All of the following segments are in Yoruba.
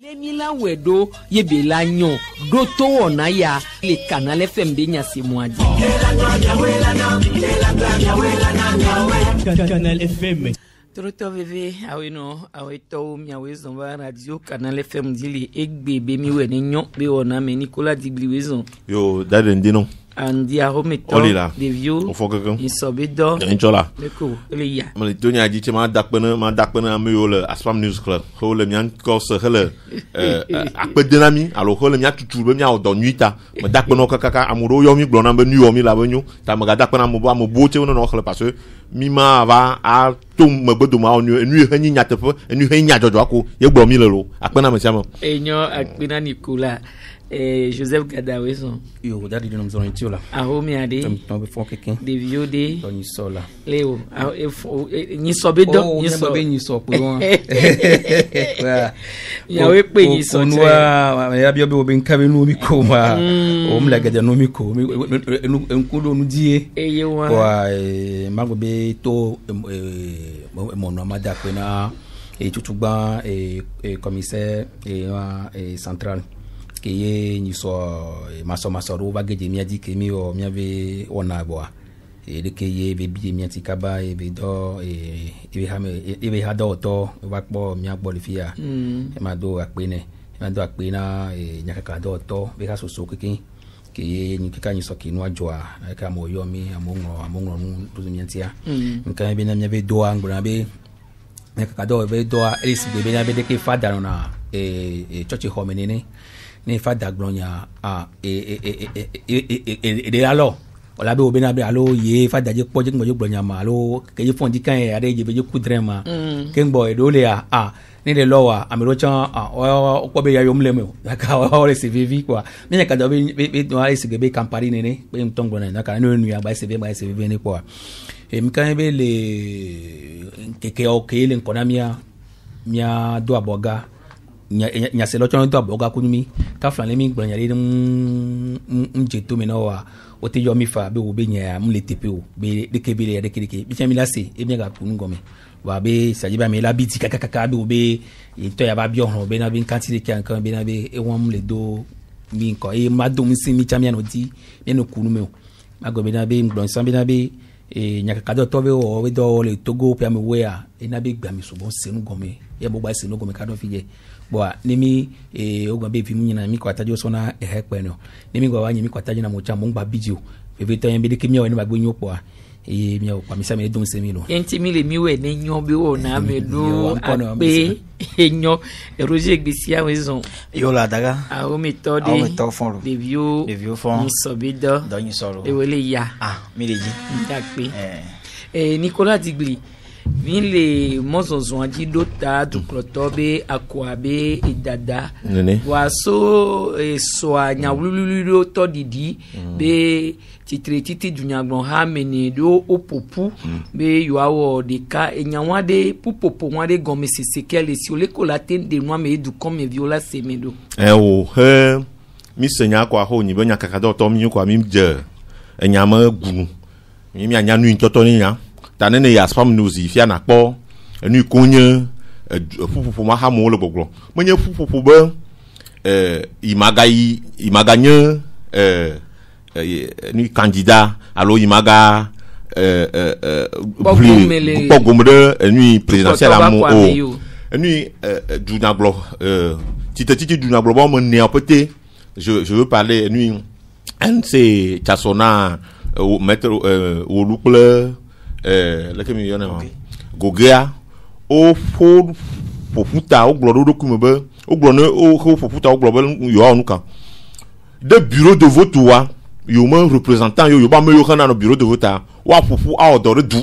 Lemila wedo yebela nyon doto wona ya le Canal FM de nyasi moadi. Canal FM. Toto veve aweno aweto miawezo va radio Canal FM dili egbe be mi we nyon be wona me Nicolas Dibliwezon. Yo dade ndino. Andi a remetto de vieux isobedo inchola leko leya mali tonya aji chema dakpena ameyole Asfam News Club ho le mian ko se hele akpedenami alo ho le mia tutu be mia odo nuita me dakpena kaka amuro yomi glona be nu yomi la benyu ta me dakpena mo ba mo boche wono no hele parce que mi ma va a tum me gbedo ma onu enu hanyi nyatefe enu hanyi nyajojo ako ye gbo mi lelo akpena me chama enyo akpena Nicolas Joseph Gadaweson. Yo, daddy de nomzon intiola. Ahomi ade. Tombe fon quelqu'un. De vieux de. Doni sola. Léo. Ni sobedo. Ni sobe ni so pour. Ya we pe ni so. Onwa ya biobe obi nkabe no mi ko ma. O mla gada no mi ko. Enkudo nu die. Eye wa. Kwa magobe to mo no amada pe na tutugba commissaire central. Qui ni so maso ro bageje mi adi ke mi o mi ave ona boa de ke ye be bi mi atikaba e be do e be ha do to wa po mi agbo le fia e ma do apene na nyakaka do to be ha soso kekin ke ye ni kika ni so ki no ajo a ka mo yo mi amongo nu to mi antia nkan be na mi ave do angbo na be nyakaka do be do a esi be na be de ke fada na church home ni fada glonya de alo ola be obena be alo ye fada je poje ngbo je glonya ma alo ke je fondi kan e ade je be je kudrema ke ngbo e do le ni de lowa amiro chan o ko be ya yom leme ka o le cv kwa ni ka do be do ai se be campari ne be mtongo na ka no nu ya ba se be ni kwa e mkan be le ke o ke le konamia mia do aboga nya se lo chon to aboga kunumi ka flan le mi gbanya le nje to me no wa o te yo mi fa be wo be nya mu le tepe o be de ke be le de ke bi chami la se e mi ga kunu ngome wa be saji ba mi la biti kaka be wo be to ya ba bi ohun be na be kan ti de kan be na be e won mu le do mi nko e ma do mi sin mi chami no di me no kunu me o ma go be na be ngbon san be na be nya kaka do to be o we do le togo pe mi we a e na be gba mi so bon senu ngome ye bo gba senu ngome ka do fi je boa nimi ogba be fi munyina mi kwata jo sona ehekpe no nimi gwa wanyi mi kwata jina mo cha mo ngba bidio bebe to yen be de kimi o ni bagbo nyo po a mi o pa mi sa mi don se mi lo enti mi le mi we ni nyo be o na me do pe enyo Roger Gbisia wezon yo la daga a o mi to de vieux fond sobido don soro e wele ya mi leji dakpe Nicolas Digli mi le mozonzon aji dota du klotobe akwabe idada wa so so anyawululu to didi be titi dunyagbon ha meni do opopu be yo awo de ka enyanwade pupopo nwade gome sesekele si ole ko latin de no me du comme viola semedo mi senya kwa ho nyi be nyakaka do to mi kwa mi je enyama gunu mi anya nu ntoto ni nya tanene ya Asfam News ifia na kpo enu konye fufufu ma ha mo le gbogbo menye fufufu be imaganye ni candidat alo imaga pogomde enu présidentiel amo enu dunaglo titi dunaglo bon ne apete je veux parler enu c'est Chasona maître Olukle lekemi yone ma gogea o fofuta o glodo dokumebe o glone o fofuta o global yo anuka de bureau de vote wa yo man représentant yo ba me yo kana no bureau de vote wa fofu a odore du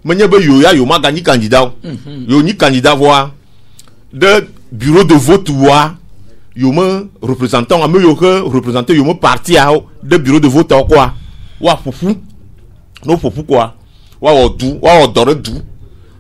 menye be yo ya yo ma gagner candidat yo ni candidat voa de bureau de vote wa yo man représentant a me yo que représenter yo me parti a de bureau de vote quoi wa fofu no fofu quoi wa du wa odore du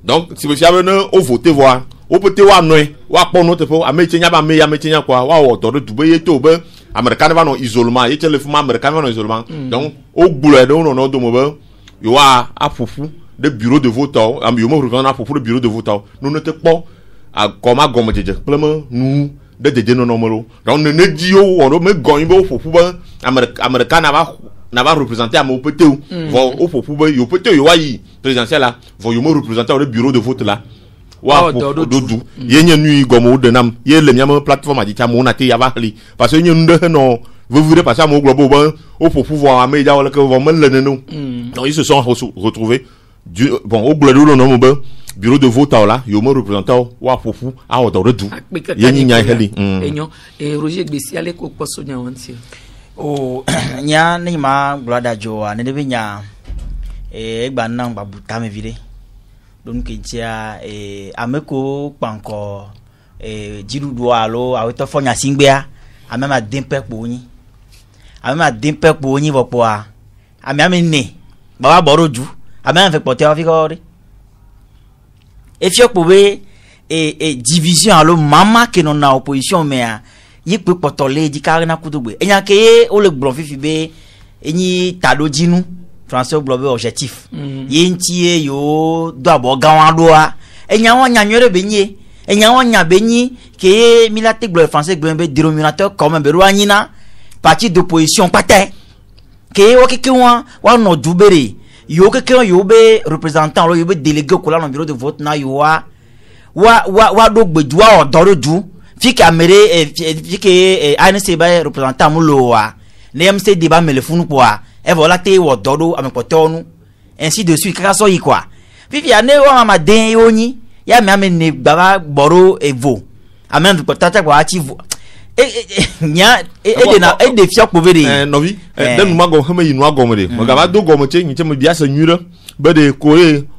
donc si be sia be no o voter voir o peut wa no wa pon no te fo amechenya ba me ya mechenya kwa wa odore du be ye to be américain va no isolement ye tele fuma américain va no isolement donc o gbulo de no do mo be yo wa afufu de bureau de vote am yo mo reprendre afufu de bureau de vote no ne te po a koma gomo jeje plema nu de jeje no nomero donc ne di yo o me gon be afufu ba américain na va représenter à mon pété ou au fofu ba yo pété yo wa yi présidentiel là vont yo mo représenter au bureau de vote là wa dodu yenye nu gomo de nam ye le miam plateforme adi chamo na te ya va li parce que nyu nde no vous voulez passer à mon globo ba au fofu voir mais ya wala que vont me le non donc ils se sont retrouvés bon au globo no ba bureau de vote là yo mo représenter wa fofu a o do du yenye nya heli enyo Roger Gbesiale ko poso nya wanti o nya ni ma glada joa ne de nya egba nan gba buta me vile donc ntia ameko panko jiru do alo aweto fonya singbea amema dempe po yin vopo a ame ne baba boroju amema fe pote afikori efio po be division alo mama ke non na opposition me a yi pe potole di karina kudugbe enya ke o le gbron fifi be enyi tadojinu français globe objectif yintie yo do abo gawan doa enya won nyanwere benye enya won nya benyi ke milate globe français globe dénominateur comme be roanyina parti d'opposition pate ke o keke wa no dubere yo keke yo be représentant lo yo be délégué ko la no bureau de vote na yo wa do gbejuwa odoroju fiki amere fiki ANC ba représentant mu lo wa ne MC débat me le funu quoi et voilà te wo dodo amekotonu ainsi de suite kaka so yi quoi fifi ane wa ma den yoni ya me amene baba boro evo amen ko tata kwa achivu nya de fia poveri novi den ma go hama yinu agomre mo ga ba do gomo che nyi che mo bia sa nyura be de ko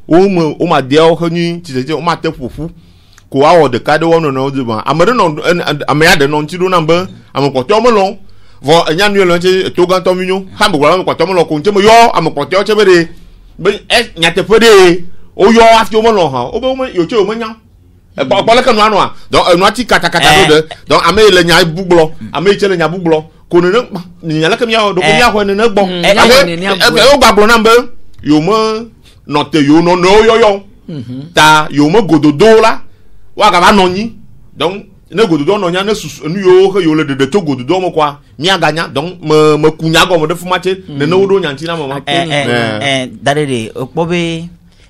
o ma dia o hanyi ti o ma te fufu ko awo de kade wono no de ba amere no amya de no ntiro namba amekoto mo lo vo enya nu lo che to gan to minyo ha mo gwa amekoto mo lo ko nche mo yo amekoto che be de be nya te fode o yo afi mo lo ha o be mo yo che o mo nya ọ̀pọ̀lọpọ̀ kan nù à donc ẹnu àti katakata ló dẹ donc àmì ilẹ̀ nyà búgbọ̀lọ̀ àmì ìtsẹ̀lẹ̀ nyà búgbọ̀lọ̀ kò nínú nyàlẹ́kẹ̀ mi àwọn dọ̀kọ̀ mi àwọn ẹni gbọ̀ àmì ó gbàgbọ́ náà bẹ́ yóò mọ nọ̀tẹ̀ yóò nọ yọ̀yọ̀ ta yóò mọ gòdòdó la wà kà bá nọ yín donc ne gòdòdó nọ yín ne susu ẹnu yóò lè dèdè tó gòdòdó mọ kwa mi àgànyà donc mẹ kunya gọ̀ mọ dẹ fumatse nene wo do nyàntí náà mọ ma. dade de ọ̀pọ̀ bẹ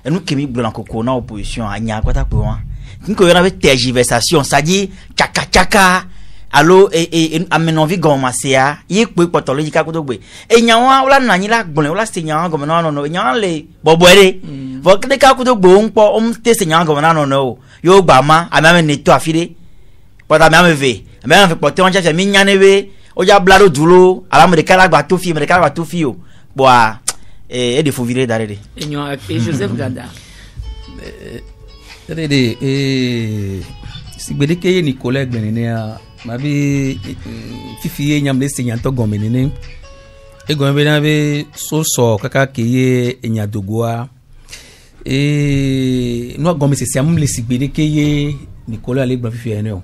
ẹnu kèmí gbọ̀nà kòkó náà opposition ànyà pátákó wọn. Nko yona be tergiversation c'est-à-dire chaka allo amenonvi gomasia yi pe potolo yika kudogbe enyawa ola nanyi la gbon ola se nyawa gomena no enyawa le bobwere vo kede ka kudogbo npo te se nyawa gomena no yo gba ma amame neto afide pota amame ve pote on jafe mi nyanebe o ja blado dulo ala me de kala gba to fi o bo a e de fo vire darede enyawa Joseph Gada Tede sigbede ke Nicolas gbenene a mabi fifi nyam le se nyanto gomenene e gombe na be so kaka ke ye nyadogoa no gombe se siam le sigbede ke ye Nicolas le gba fifi ene o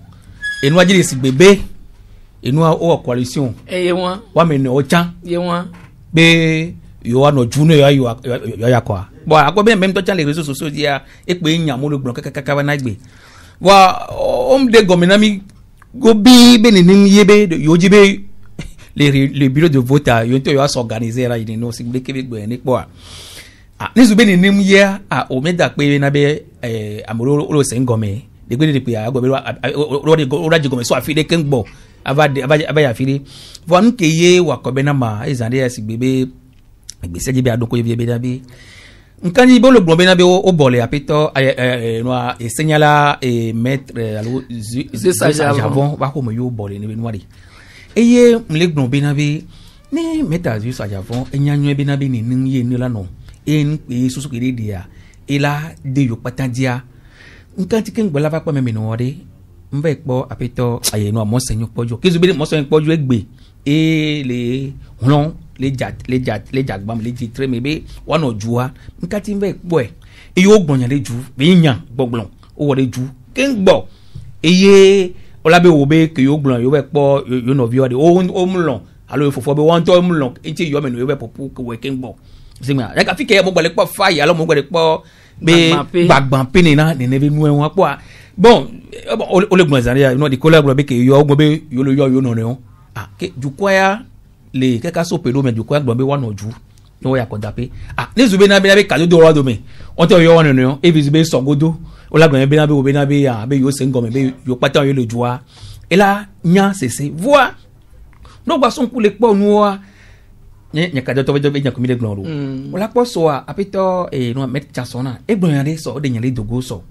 enu ajire sigbebe enu o coalition ye won wa me no chan ye won be yo wa no juno yo ya kwa bon akobe même to les réseaux sociaux dia e pe nya mo le gbon kaka na gbe wa de gomenami go bi benin yebe yo jibe les bureaux de vote yo to yo s'organiser la no si gbe kebe gbe ni po a ni zu benin ye a o meda pe na be amoro lo se ngome de gbe de pe a go be o raji gome so afide kengbo aba ya fide vo nke ye wa ko be na ma ezande si gbebe gbese jibe adoko ye be na be nkani bo le blombe na be o bole apito no señala maître alo Javon ba ko mo yo bole ni be nwari eye mle blombe na be ni maître Javon enyanyo be na be ni ye ni la no en pe susu kire dia ela de yo patadia nkanti ken gbola fa pa me no ore mbe po apito aye no mo senyo pojo kizu be mo senyo pojo egbe e le hulon les jagbam les titre mais be wano jua nkati mbe boy e yo gbon yan le ju be yan gbogbon o wo le ju ken gbo eye olabe wo be ke yo gbon yo be po yo no vi o de o mlon alo fofo be won to mlon enti yo me no yo be popu ke we ken gbo zima ya ka fi ke mo gbo le po fire alo mo gbo le po be gbagban pini na ne be nu e won po bon o le gbon zaria no di collab be ke yo gbon be yo lo yo no ne on ke ju kwa ya le keka so pedo me ju kwa gbon be wa no ju no ya ko dape ne zube na be ka do ro do me on te yo won no e visible so godo o la gbon be na be ya be yo se ngom be yo pata yo le jua et là nya c'est voix no gba son ku le po nu wa nya ka do to be nya ko mi le gbon ro o la po so apito no met chasona e gbon ya de so de nya le dogo so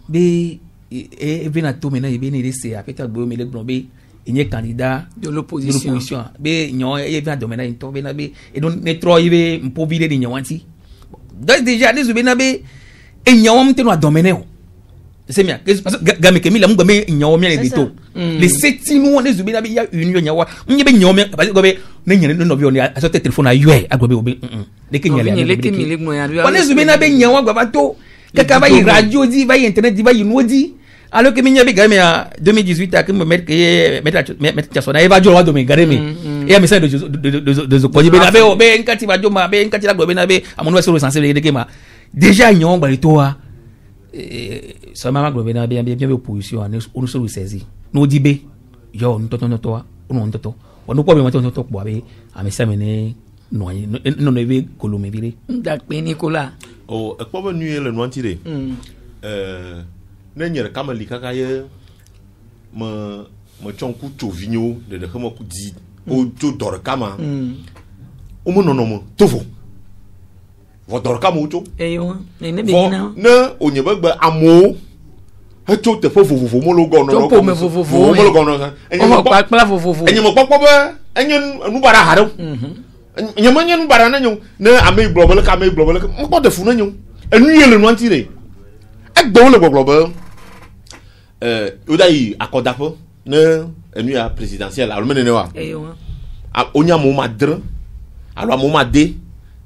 be e vina to me na e be ni de se apito gbo mi le gbon be il est candidat de l'opposition be nyon e vient domena into be na be e don ne tro ibe mpovile de nyanwanti donc déjà des be na be e nyanwam te no domena o c'est bien parce que game ke mi la ngbe nyanwam ya le to les setinu des be na be ya union nyanwa nyi be nyanwam parce que be ne nyane no bi on a sorte téléphone a yue agbe obi de ke nyale on des be na be nyanwa gba to kaka ba radio di ba internet di ba yinodi alors que minya be game ya 2018 a que me mettre chasona eva jo do me gare me e a message de ko be na be nkati ba jo ma be nkati la go be na be amono so sensible de kema déjà nyon ba to wa ça mama go be na be bien opposition on so saisi no di be yo nto to on nto on ko be mo to po be a message ne no be kolome bire dak pe Nicolas oh e ko ba nuer le noir tiré n'enyer kamali kaka ye me chonku chovigno de kama ku di o to dor kama o mo no mo tofo vo dor kama o to yo ne be na na o nye bagba amo ha to te fo mo lo go no to me fo mo lo go no enye mo pa fo enye mo pa ba enye nu bara haro enye mo enye nu bara na nyu na ame global ka mo ko de fu na nyu enu ye le no antire egbo le global odayi akodapo ne enu ya présidentielle alors menene wa onya mo madre alors mo made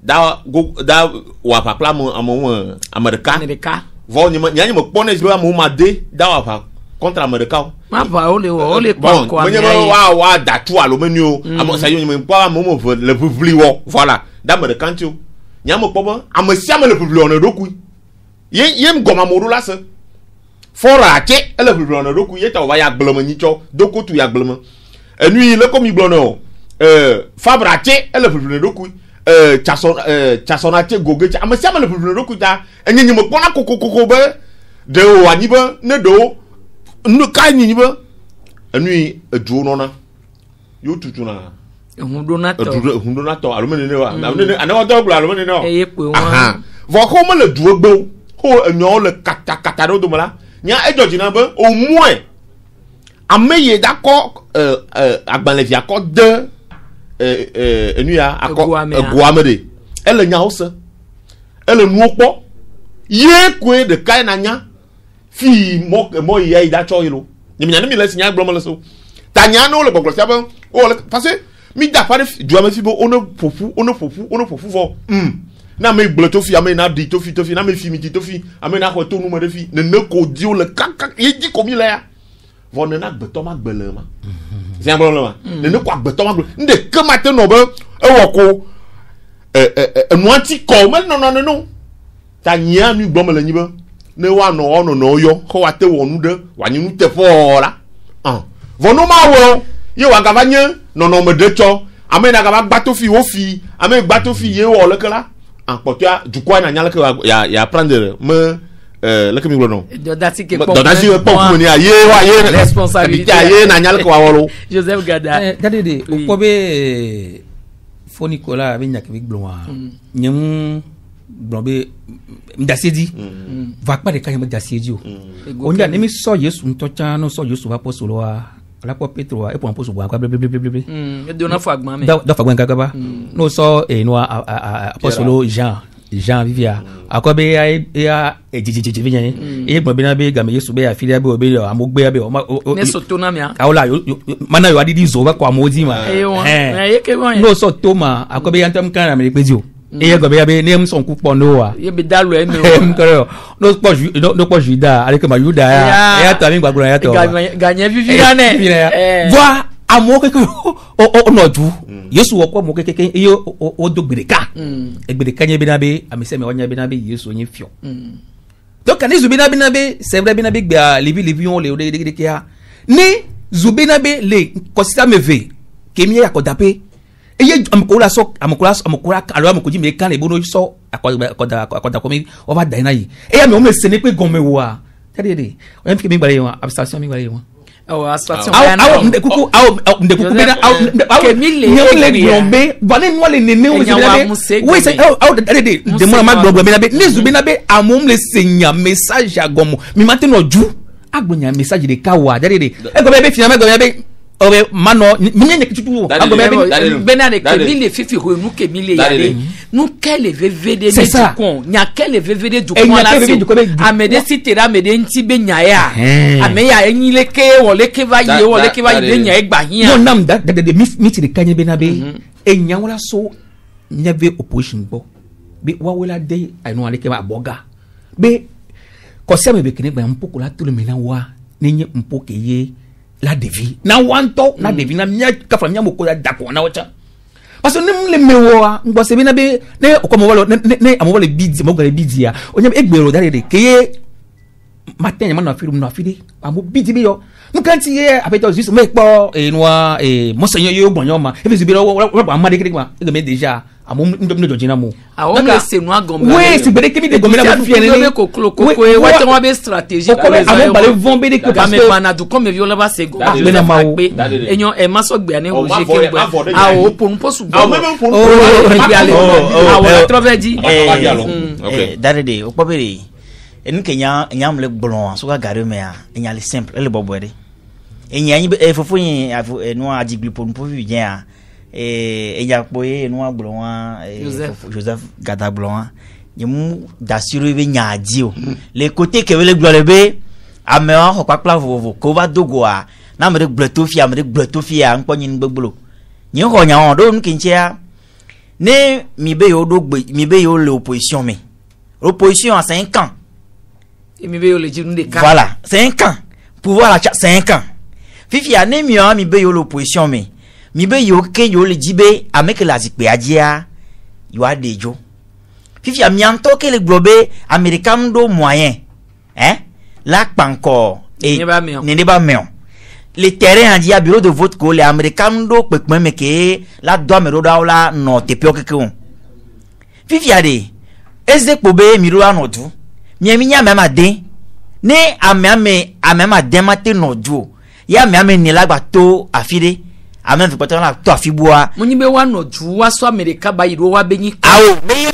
da wa pa pla mo america vo nyanya mo pone jwa mo made da wa pa contre america ma ba ole pa ko wa da tu alo menu amo sa yo mo pa mo le public wo voilà da america tu nya mo po ba amasia le public on roku yem goma mo la se fora che ele blon na roku yeta wa ya gloma ni cho doko tu ya gloma enui le komi blono fabra che ele blon na roku chasona che goge cha amasiama le blon na roku ta enyi mo pona kokoko be de o ani ba ne do nu kai ni ba enui edu no na yo tutu na hundonato alumene ne wa ana wa do bla alumene no e pe wa vo ko mo le du ogbo ho enyo le kata do mala nya ejoji na be au moins ameye d'accord agbanlevi accord de enu ya accord guamede ele nya ose ele nu opo ye kwe de kai na nya fi mo ye da cho yilo ni nya mi le sinya gblomo le so ta nya no le gboglo sia be o le parce mi da pare duame fi bo ono fofu vo na me gblo to fi ame na di to fi na me fi mi di to fi ame na ko to nu mo de fi ne ko di o le kaka ye di ko mi le ya vo ne na gbeto ma gbele ma c'est un problème ne ko gbeto ma gbele nde ke ma te no be e wo ko nuanti ko me no ta nya nu gbo me le nyi be ne wa no ono no yo ko wa te wo nu de wa nyi nu te fo la vo no ma wo ye wa ga ba nye no me de cho ame na ga ba gbato fi wo fi ame gbato fi ye wo le kala en portua du quoi na nyala que ya prendre me le que mi glono dodati ke po ni ye responsabilité ye na nyala ko wolo Joseph Gada dadede ko be fo Nicolas be nyak bi glon nyem blombe ndasedi va pas de quand me dasedi on ya nemi so Yesu ntocha no so Yesu va posolo ala po Petro e po poso gwa blebe e dona fagman me da fagman kaka ba no so no apostolo Jean Jean Vivia akobe ya ejijiji vyenye e gbobe na be ga me yesu be afili abe obe amogbe abe ne soto na mia awla mana yo adidi zo ba kwa mozi ma no so toma akobe yantam kan na me peji o e gbobe ya be ne mson ku pono wa ye be dalo e me o no po juda ale ke ma juda ya ta mi gbagbo ya to ganye Vivia ne voi amo ke o no ju yesu wo ko mo keke e o do gbirika gbirika nye binabe amise me onya binabe yesu onye fio donc kan zubinabe c'est vrai binabe gba livi on le o de kia ni zubinabe le kosita meve kemi ya kodape eye amkola alo amkoji me kan le bono so akoda komi o va dai na yi e me o me sene pe gonme wa tede o yam fi mi gbare wa abstraction mi gbare wa abstraction ndekuku bena Kemile glombe vale no le nene o we say de mo ma glombe bena be nizu bena be amom le senya message agomo mi mate no ju agbonya message de kawa dede e go be finalement go be obe mano minye kitu agobe bena de Kemile fifi ho nu Kemile yade nu kele VVD de dukon nya kele VVD dukon la se amede sitera amede nti be nya ya ameya enyile ke wole ke va ye de nya egba hia no nam da de meet de kanye bena be enya wala so nya be opposition bo be wa wala de anu ale ke ba boga be ko se me be kene ba mpoko la tulu mena wa nenye mpoke ye la devi na wanto na devi na mia ka fa mia moko ya dako na wacha parce que nem le mewa ngbo se bi na be ne okomo walo ne amobole bidi mo gale bidi ya onye egbero dare de keye matin ma na firu na fide amo bidi bi yo nu kan ti ye abeto juste me po enwa monseigneur yo gbonyo ma e fi bi ro ba ma de kiri ma e me deja amo ndo jojina mo awon ka se nu agomba oui c'est vrai que mi de gomina mo fi ene ko e wa te mo be stratégie ko amo bale vombe de ko ka me manadu comme viola ba se go enyo e ma so gbe ani o je ke gbe a o ponu posu go o trovedi dare de o pobere en kenya nyam le blon so ga gare me a enya le simple le bobore enya yin fofo yin no ajigli ponu po vi bien a enya poye no ablon Joseph Gadablon yemu d'assurer be nyaadi o les côtés que le gloire be amewa ho papla vovo ko ba dogo a na me de gbletofia npo yin gbegblo yin ho nya on do nkinchia ne mi be yo dogbe mi be yo l'opposition me opposition à 5 ans et mi be yo le jiru de voilà 5 ans pouvoir à 5 ans fifi ane mi be yo l'opposition me mi be yo ke yo le jibe avec la zikpe ajia yo adejo fifi amianto ke le globe américain do moyen la panko et ne ba meon les terrains en dia bureau de vote ko les américains do pekme me ke la do me do la no te pio ke ko fifi ade eze pobe mi do no du mi nya mema de ne amema de mate no du ya me ni la gba to afide amen fi patron la to afibua munyi be wa no ju wa so America ba yiro wa benyi awo be mi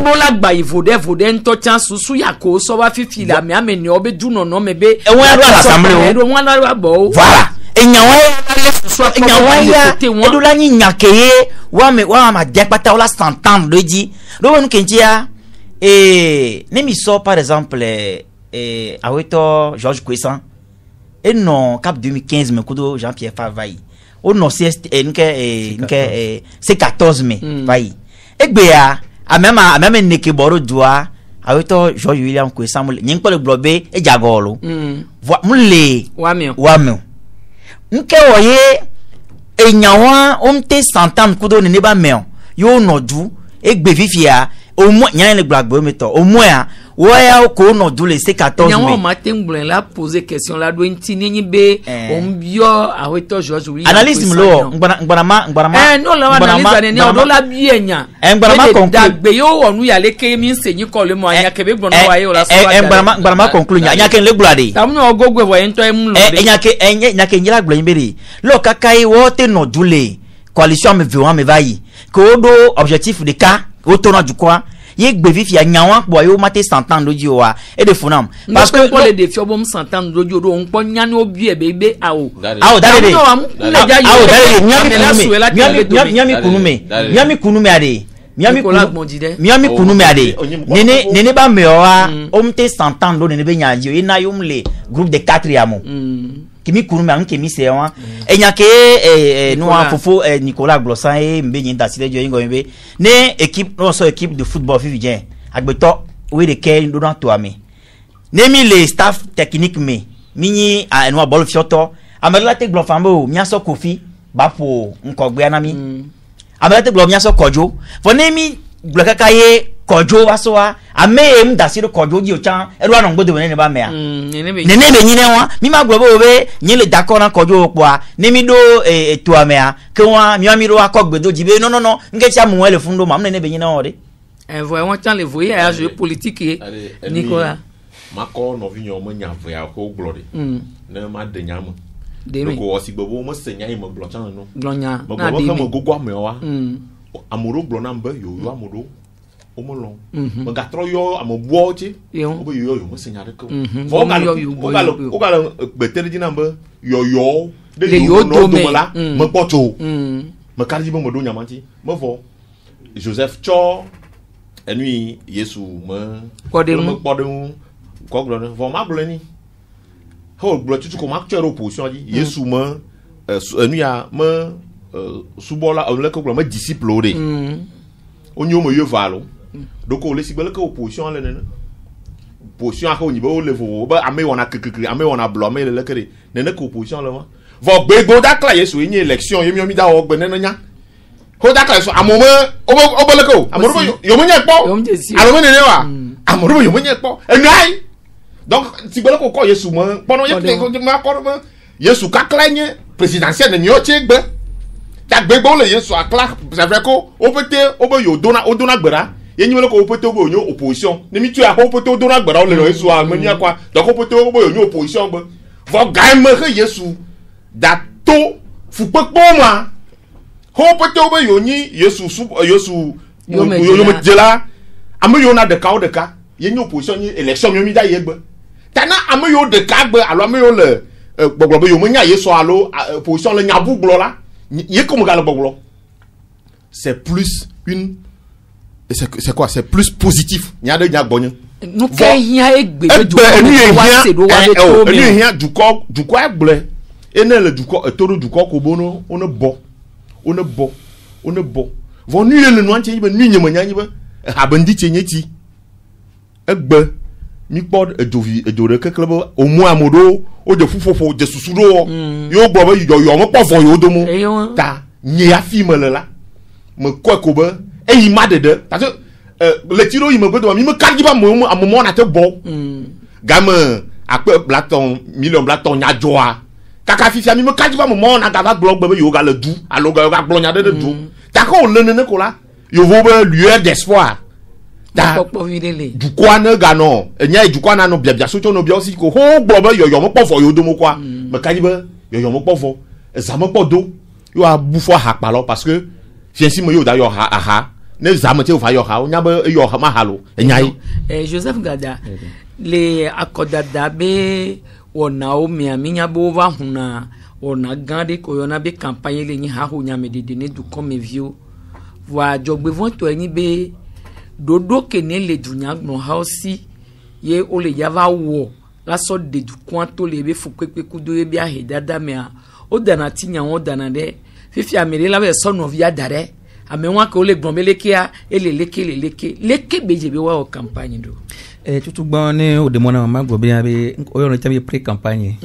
mo la gba ivode nto chan susu ya ko so wa fifi la me ameni obe du no me be e won ado l'assemblée o won la bo voilà enyan ya edu la nyi nyakeye wa ma de pata la s'entendre de di do won kentia ne mi so par exemple aweto Georges Kouessan et non cap 2015 me kudo Jean-Pierre Favai o no CST C14 mai vai egbea amema neke boro dua aweto George William Kouessan mo nyin pele globe e jagolo mule wamio nke woye enyawa omte santam kudo ne ba meon yo no du egbe fifia o mo nyan le gbagbo meto o mo ya Waya ko no dule C14 mai. Nyawo matin blen la poser question la do ntini nyi be ombio aweto George William. Analyse mlo ngbarama no la analyse ne o la bienya. Ngbarama conclu dagbe yo onu ya leke mi nsenyi ko le mo anya kebe gbon wa ye o la so. Ngbarama conclu nya ken le glade. Tam no ogogwe wo ento em lo de. Nya ken nyira gblen beri. Lo kakai wo te no dule coalition me vewa me vai. Ko do objectif de cas o to na jukwa. Ye gbevi fi anyawan bo yo mate santan doji wa e de funam parce que pour les défis bom santan doji do on po nyane obi e bebe awo dale nyami kunume ade miami kunu me ade nene ba me wa omte santan do nene be nyaji ina yum le groupe de 4 yamo kimi kunu me anke mi se wa enya ke no afofo Nicolas Glossan e mbe nyi dasile jo ngo mbe ne équipe no so équipe de football vivien agbeto we de ke do na to ami nemi le staff technique me mini a no ball fioto amela te glofambo mi aso kofi bapo nkogbe anami amela te glo mi aso kojo for nemi glokaka ye kojo wasoa ame em dasiro kojo ji ochan eru anon gbodo ne ba me a nene be nyine wa mi ma gbo be nyi le d'accord na kojo opo a nemi do eto ame a ke wa mi amiro akogbedo jibe no nke cha mu ele fundo ma nene be nyine wa de voyez on tient les voyer à jeu politique Nicolas mako no vi nyomo nya voya ko glory na ma de nyamo de ko osigbo mo senya mo blochan no blonya na de mo gogo amewa amuro blona mbe yo amuro omolon mo gatro yo ambo chi obo yo mo senya de ko o galo betere dina mbe yo de yo no do la mo poto mo karji mo do nyamanti mo vo Joseph Cho enui Yesu mo podemu ko glo vo ma glo ni ho glo tutu ko ma chero opposition di Yesu mo enui a mo subola ole ko glo ma disciple ode onyo mo yo valo doko le sigbe le ko opposition le ne opposition a ko ni bo le vo ba ame wona kekeke ame wona blo ame le kere ne ko opposition le mo vo gbegbo da kla Yesu ni election yemi omi da wo gbe ne nya ho da kla so amomo oboleko amoro yo mo nya po alo ne wa amoro yo mo nya po enai donc si bela ko Yesu mo pono ye ko ma ko mo Yesu ka klanye présidentiel ne yo chegbe ta gbegbo le Yesu akla c'est vrai ko opete obo yo dona gbera ye nyi ko opete obo yo opposition ne mi tu a opete dona gbera o le Yesu a mania kwa donc opete obo yo opposition gbe vo gaime ke Yesu da to fu popo ma opete obo yo nyi Yesu yo mo jela ame yo na de ka ye nyi opposition nyi election mi da ye gbe tana ame yo de ka gbe alo ame yo le gbogbo yo mo nya Yesu alo opposition le nya bu glo la ye comme galo gbogbo c'est plus une c'est quoi c'est plus positif nya de nya gbonyo nous ke hia egbe do wa se do wa to mi hia du ko egble ene le du ko etoro du ko ko bono on bo vo nu le no anche yibe nu nyema nya yibe abandi chenyeti egbe mi pod edore keklebo omu amodo o de fufofo de susudo yo gbo ba yo mo po fo yo do mu ta nye afi me la me ko be eyi madede parce que le tiro yi me gbedo mi me karji ba mo amomo na te bo game akpe blaton million blaton nya joa kaka fifia mi me kaji ba mo na gaba blog be yo ga le du alo ga blog nya de du ta ko le ne ko la yo vo be lueur d'espoir ta du kwa ne ga no enya du kwa na no bia so cho no bia si ko ho blog be yo mo pofo yo do mo kwa me kaji be yo mo pofo za mo podo yo a bufo ha pa lo parce que fiensi mo yo da yo ha ne za mo te fa yo ha nya be yo ha ma halo enya Joseph Gada le akodada be wona o mi aminya bo va huna wona gande ko yona be campagne le ni ha ho nya me de ne du comme vieux wa jogbe vont to ni be dodo kene le dunya gbon hausi ye o le yava wo la so de du kwanto le be fu kwepe kudo ye bia he dada me a o dana tinya o dana de fifi amere la be so no via dare amenwa ko le gbon beleke a ele leke beje be wa o campagne do tutu gbɔn ne o de mɔna ma gbɔ bi yan be o yɔrɔ caman ye pré campagne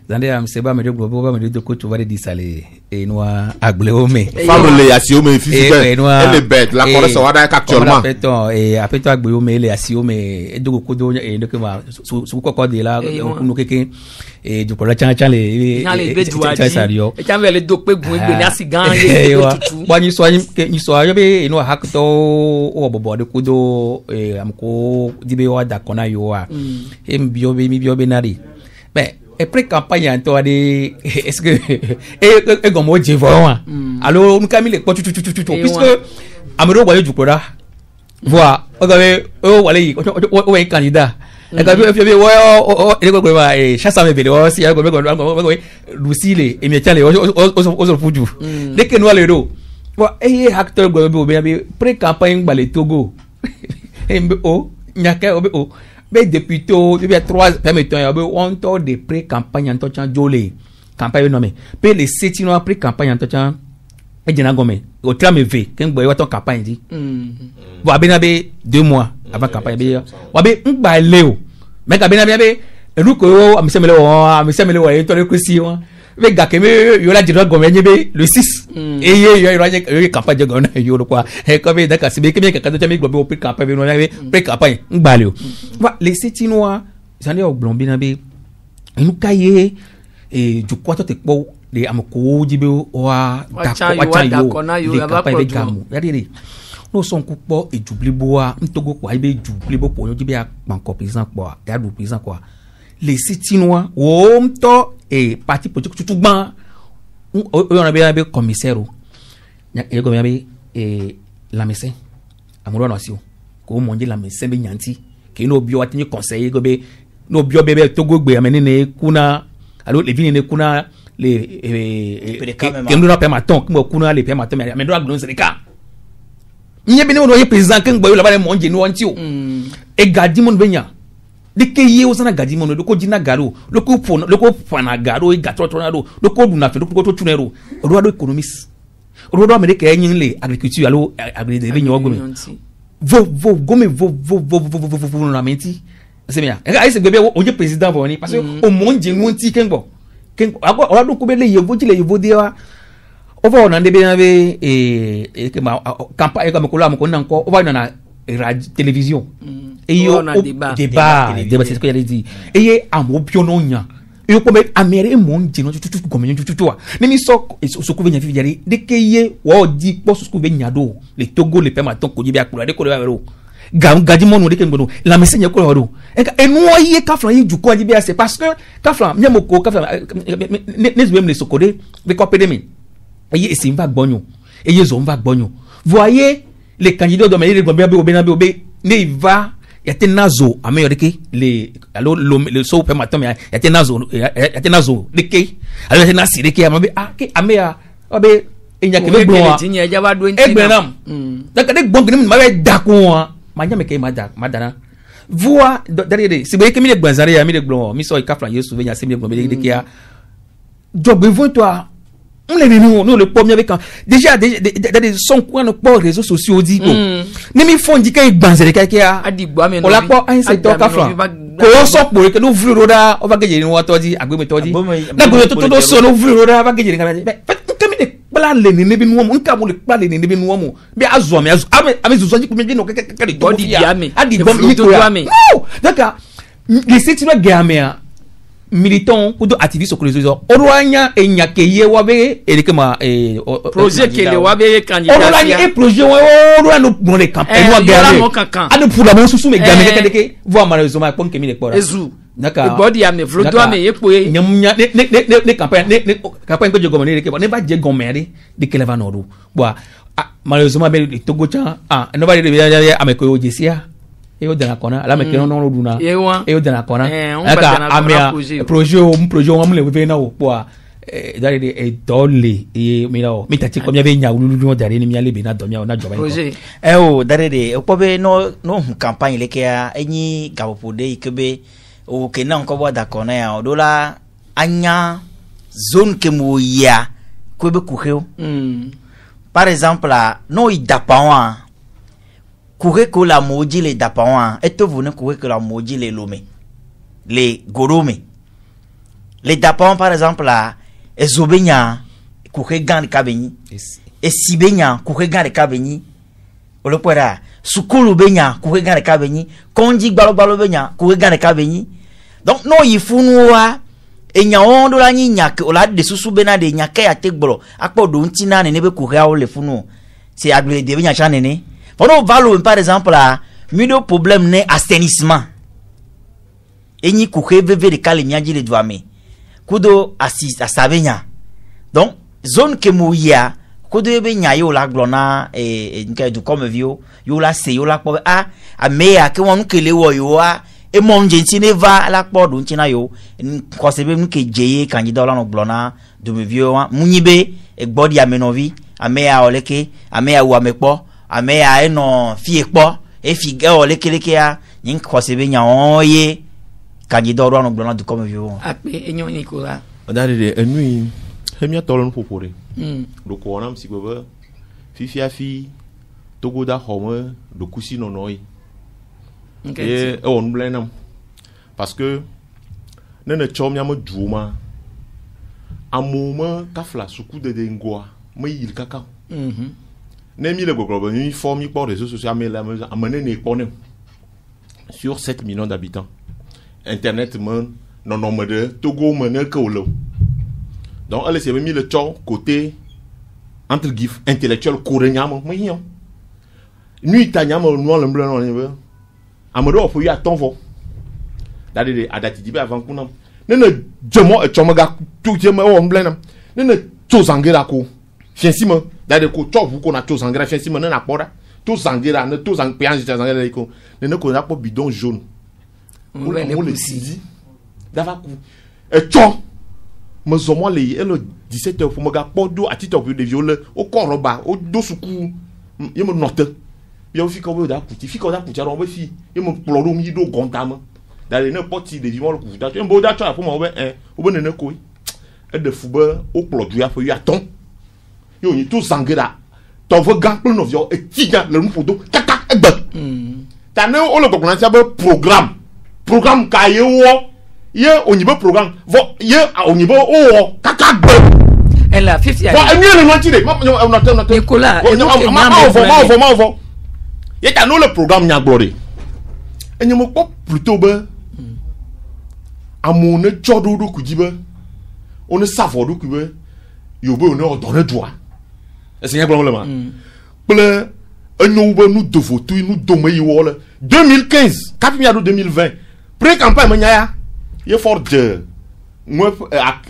zande am seba me de gbɔ bo ba me de ko tu va de disale e noa agble o me fable le asi o me fifi be ele bet la kore so wada actuellement apeto agble o me ele asi o me e dogo ko do e de ke ma su ko de la no keke e du ko la chan le e chan le do pe gun egbe ni asigan ye tutu wa ni so ayo be e no hakto o bobo de ko do am ko dibe wa da kona yo wa em bio be nari be e pré campagne en toi de est-ce que e gomo je voa alors nous camille ko tutu puisque amero wa ju koda voa o gabe o wale o we candidat e gabe e wo e ko wa e chassa me bele o si e go Lucile e mi chale o fuju de que no ale do et acteur pré-campagne balé Togo nyaka o be député depuis 3 permettons on to de pré-campagne en temps jolé campagne nommé pe les sétinois pré-campagne en temps e dina gome o trame v ken boy wato campagne di bo abena be 2 mois avant campagne be wa be ngba leo me ka bena be eluko amisemele o e to le kusi won ve gakeme yo la dira gome nyebe le 6 et yo campagne gona yo quoi e ko be daka sibe keme ka to me gbo be campagne no be pre campagne ngba leo wa les sétinois sande o blombi na be enu kaye e ju kwato te po de amoko jibe wa dakona yo campagne be gamu yadiri no son ku po e jublibo a ntogo kwa ibe jublibo po yo jibe a banko président kwa ya du président kwa les sétinois o mto et parti politique tout ban on a bien commissaire e go bien la médecin amuro no sio ko mo nje la médecin be nyanti ke no bio atini conseiller go be no bio bebe togo gbe amene ne kuna alo le vini ne kuna le ke ndo na permaton ko kuna le permaton mais ndo aglon serika nye be no ye président ke ngbo yo la ba mo nje no antio e gadi mon benya de ke ye osana gadi mon do ko jina garo do ko fana garo e gatro tornado do ko du na fe do ko to tunero ro do economist ro do america yin le agriculture alo agriculture be nyo gomi vo na menti c'est bien e se bebe o je président boni parce que o monje nti kengo ora do ko be le yevo de wa over na ndebe na be ke ma campagne comme ko la mo ko nan ko over na radio télévision et yo débat c'est ce que j'allais dire et amo piononya yo ko be amere mon jino tutu gomenyo tutu ni mi so ko be nya fi jari de ke ye wo di po so ko be nya do le Togo le permaton ko jibe akura de ko le ba gadi mon de ke ngono la message ko do e no ye kafran ye ju ko jibe c'est parce que kafran nyamoko kafran ne zuem le sokode be ko pedemi et ye c'est va gbonyo et ye zo va gbonyo voyez les candidats de manière de ne va y a des nazo américains les alors le so permettant mais y a des nazo de qui alors c'est nasi de qui amabe ke amea abe enya ke blo e benam donc de bon que ma d'accord manya me ke madana voix derrière si vous que mi de gbanzare mi de glo mi so ikafran yesu venya se mi de glo de qui a job besoin toi on les nous le premier avec déjà des son quoi nos réseaux sociaux dit ne mi font dit que banzere kaka on la pas un secteur kafran ko so pour que nous ouvrir roda on va gagner nous atodi agbeme todi na go to so nous ouvrir roda va gagner comme de bla le ne bi nous on ka mo le bla le ne bi nous mo bi azo me azo ame zo ji ko me no kaka de body biame adi bom iko ya donc les secteurs gamea militant ou activiste sur les réseaux oroanya enya keye wabe elikema projet kele wabe candidat oroanya e projet oroanya no le campagne wa gare adu pour la mon susu me game keke voir malheureusement pon kemi le pora ezu naka body ame vlodo ame yepo nyamnya ne campagne ko jogo ne ke ne ba je gomere de kele va nodu bo malheureusement be Togo cha no ba de ame ko jesia e o dana kona ala me ke no duna e o dana kona aka amia projet o mle we na o poa dare de dole e mira o mi tati ko mi ave nya ululu dare ni mi ale be na do mi na joba projet o dare de o pobe no campagne le ke a enyi gabopode ikebe o ke na nko bo da kona ya o dola anya zone ke mo ya ko be kuheo par exemple no idapawa courir que la moji les dapawan et vous ne courir que la moji les lomé les gorome les dapawan par exemple là ezobenya courir gan de kabeni et sibenya courir gan de kabeni o le pora sukulu benya courir gan de kabeni konji gbalo benya courir gan de kabeni donc no yifunu enya ondo la nyinya ke o la de susu bena de nya ke ya tegboro apodo ntina ne be courir o le funu c'est agble de benya chanene. Pendant valo par exemple là, milieu problème né assainissement. Et ni coucher veve de calimia dit les douame. Kudo assist à savenya. Donc zone que mouya, kudo benya yo la glona et du comme vieux, yo la se yo la po a meya que wonu que le wo yo a e mon gentine va la po dun tina yo. Ko se be mu ke jeye candidat la no glona de me vieux munyibe e body amenovi amea oleke amea ou amepo amea eno fie po e figa oleke leke a yin kosebe nya oye candidat au glona du comme vieux ape enyo Nicolas Dadede enui hemia tolon popore do ko onam si baba fifi afi togo da home do kusi nonoi et on blenam parce que nene chom yama djuma amoma kafla suku de ngoa me yil kaka ne mi le gogo ni forme yi por réseaux sociaux mais la amene ne konem sur 7 millions d'habitants internet man non non de Togo mene que lo donc elle s'est mis le chon côté entre guillemets intellectuel coréen mo yon nuit tanya mo no le blanc on amado fo ya tonvo dade adati dibe avant kunam nene djemo e chomaga tout djemo on blanc nene tozangera ko fiensima dade ko chovu ko na tozangera fiensima na pora tozangera na tozang piange tozangera ko nene ko na po bidon jaune on le dit dava ku e chon me zomo le ele 17h pour me ga podo a titre de viole o koroba o dosuku ye me note yo fi ko da kuti fi ko da kuti ro be fi ye me ploro mi do gontama da le n'importe de vivant le kuti da tu mbo da tu pour mo be o be nene ko e de fuba o plodu ya fo ya ton yo ni to sangera to vo gan plan of yo e tiga le mu podo kaka e gbe ta ne o le kokona tia be programme ka ye wo ye onibo programme vo ye onibo o kaka gbe elle a 50 vo enu le nontire ma Nicolas ma vo ye ta no le programme nya glore enye mo pop plutôt be amone chodo do kujibe on ne savo do kube yo be on ne donner droit est ce nya glore le ma ple enyo be nous de votu nous dome yi wo le 2015 kapi mi ado 2020 pré-campagne ma nya ya ye for de moi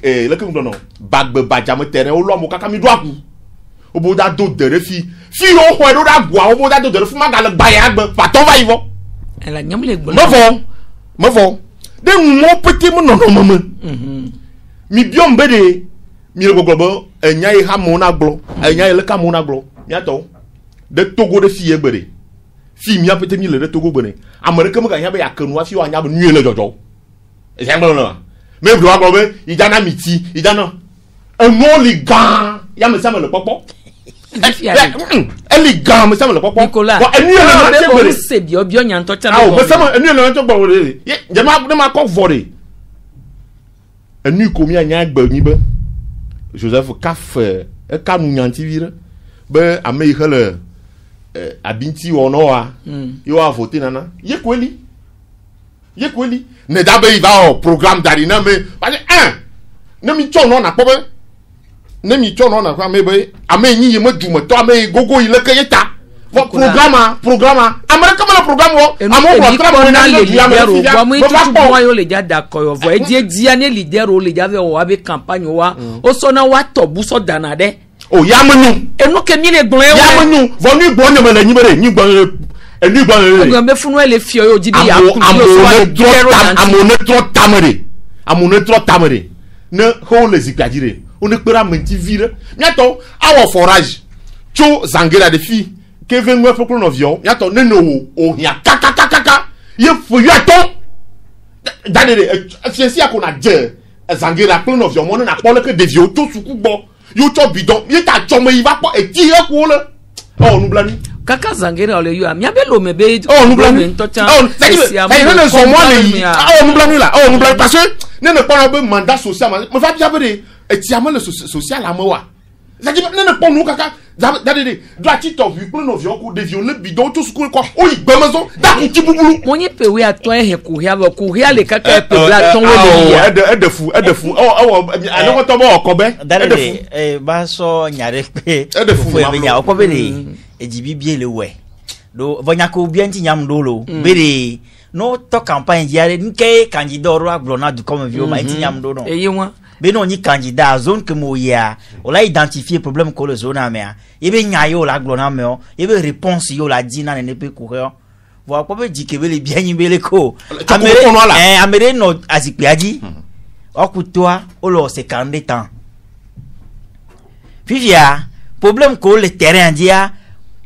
le que nous bagbe badjam terrain o lo mo kaka mi do aku obo da do de fi o ho do da gwa obo da do de fu magale gba ya gbe paton va yivo elle a nyam le gbo mo vo de mo petit mo no mama mi biom be de mi le goglobo enya yi ha mo na glo enya yi le ka mo na glo mi ato de Togo de fi egbe de fi mi apete mi le de Togo gbe ne amerika mo ga nya be ya kanu afi wa nya be nu le jojo mais vous voyez, il y a un miti, il y a un oligan, il y a un le popo. Elle est gamme, mais ça me le popo. Nicolas, c'est bien, bien, il y a un toit. Ah, mais ça me, il y a ma coque volée. Un nu commis à Nyak Benibe, Joseph Kaf, un canou Nyantivire, ben, à Meïhele, à Binti ou Noa, il va voter, nana. Yekweli. Yekweli. Ne dabe il va au programme d'Arina, mais parce que ne mi tchon non na pobe ne mi tchon non na kwa mebe ame ni yeme djume to ame gogo il ke yeta vo programme amara comme le programme wo amo ko tra mo na le leader o bo mo itu mo yo le ja da koyo vo e die ane leader o le ja ve o abe campagne wa o so na wa to bu so dana de o ya menu enu ke mi le gbon e ya menu vo ni gbon ne me le nyibere ni gbon enu gbon le me funu ele fio yo di bi ya ku amone trop tamere ne ho les ikadire on ne pera menti vire miato awo forage cho zangela de fi ke venwe foklo no vio miato ne no o hia kaka ye fo yato dadere fiesi akona je zangela foklo no vio mo na pole ke de vio to suku bo yo to bidon ye ta chomo yi va po e ti e ko le oh nous blani kaka zangera ole yo amia be lo mebe oh nous blani oh ça ne sont moi les oh nous blani là oh nous blani parce que ne pas un mandat social me va bien dire et tu as le social à moi ça dit ne pas nous kaka dadede doit tu t'en vu plein de vieux ko de violer bidon tout ce quoi oh il bamazo da ku bubulu monye pewe ato ehe ku hia le kaka pe bla ton we ya de fou oh alors to bo okobe dadede ba so nyare pe de fou we nya okobe ni ejibi bie le we do vonya ko bia nti nyam dolo bere no to campagne diare nke candidat ro aglona du comme vieux ma nti nyam do no eye won be no ni candidat zone que mo ya o la identifier problème ko le zone amea e be nyayo la glona me o e be réponse yo la dina ne pe courir vo ko be dike be le bien nyibele ko amere no azikpiaji okutoa o lo se kande temps fifia problème que le terrain dia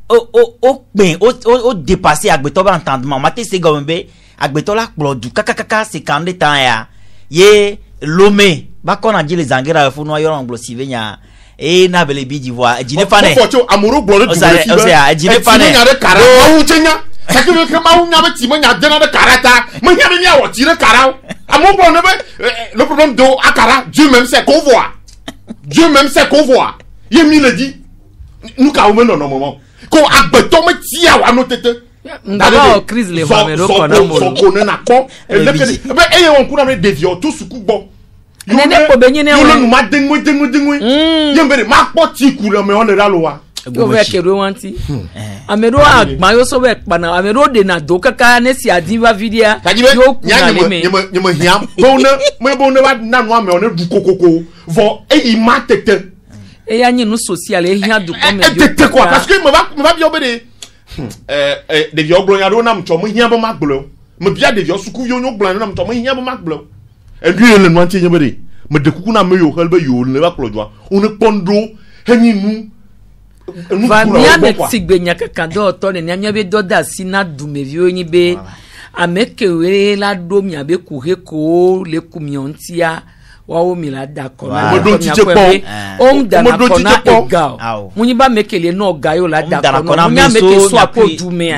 o dépasser agbeto ba entendement maté c'est gombe agbeto la plodu kaka c'est quand de temps ya ye lomé ba kon a dit les angera fo no yo anglo sivenya e na bele bi d'Ivoire jine fane fo amoro gboro du o sea jine fane kara o chenya sakwe ke ma unya be ti mo nya dena de karata mo nya be nya wo ti de kara amogbo ne be le problème de akara Dieu même sait qu'on voit ye mi le dit nous ka o me no moment ko agbeto me ti awa no tete d'abord crise les voix mais donc on a mo so ko na ko e le be e on kuna me devio to suku gbo nene ko benye ne yo le ma dengu ye mbere ma po ti ku le me on le ralo wa go ve kero wanti amero agba yo so we pana amero de na do kaka ne si adiva vidia yo kuna le me nyem hiam bona wa na no ame on du kokoko vo e ma tete e ya nyi no social e hia du ko me yo tete quoi parce que me va bi obede de yo glo ya do na mcho mo hia bo maglo me bia de yo suku yo nyo glo na mcho mo hia bo maglo e du le no anti nyebede me de kuku na me yo helbe yo le ba klojwa on pondo henyi nu Vamia metigbe nyaka kando to ne nya be doda sina dumevio nyi be amekewe la do mi abe kuheko le kumiontia wa o mi la dakona on dana kona egal munyi ba mekele no gayo la dakona munya meke so apo dume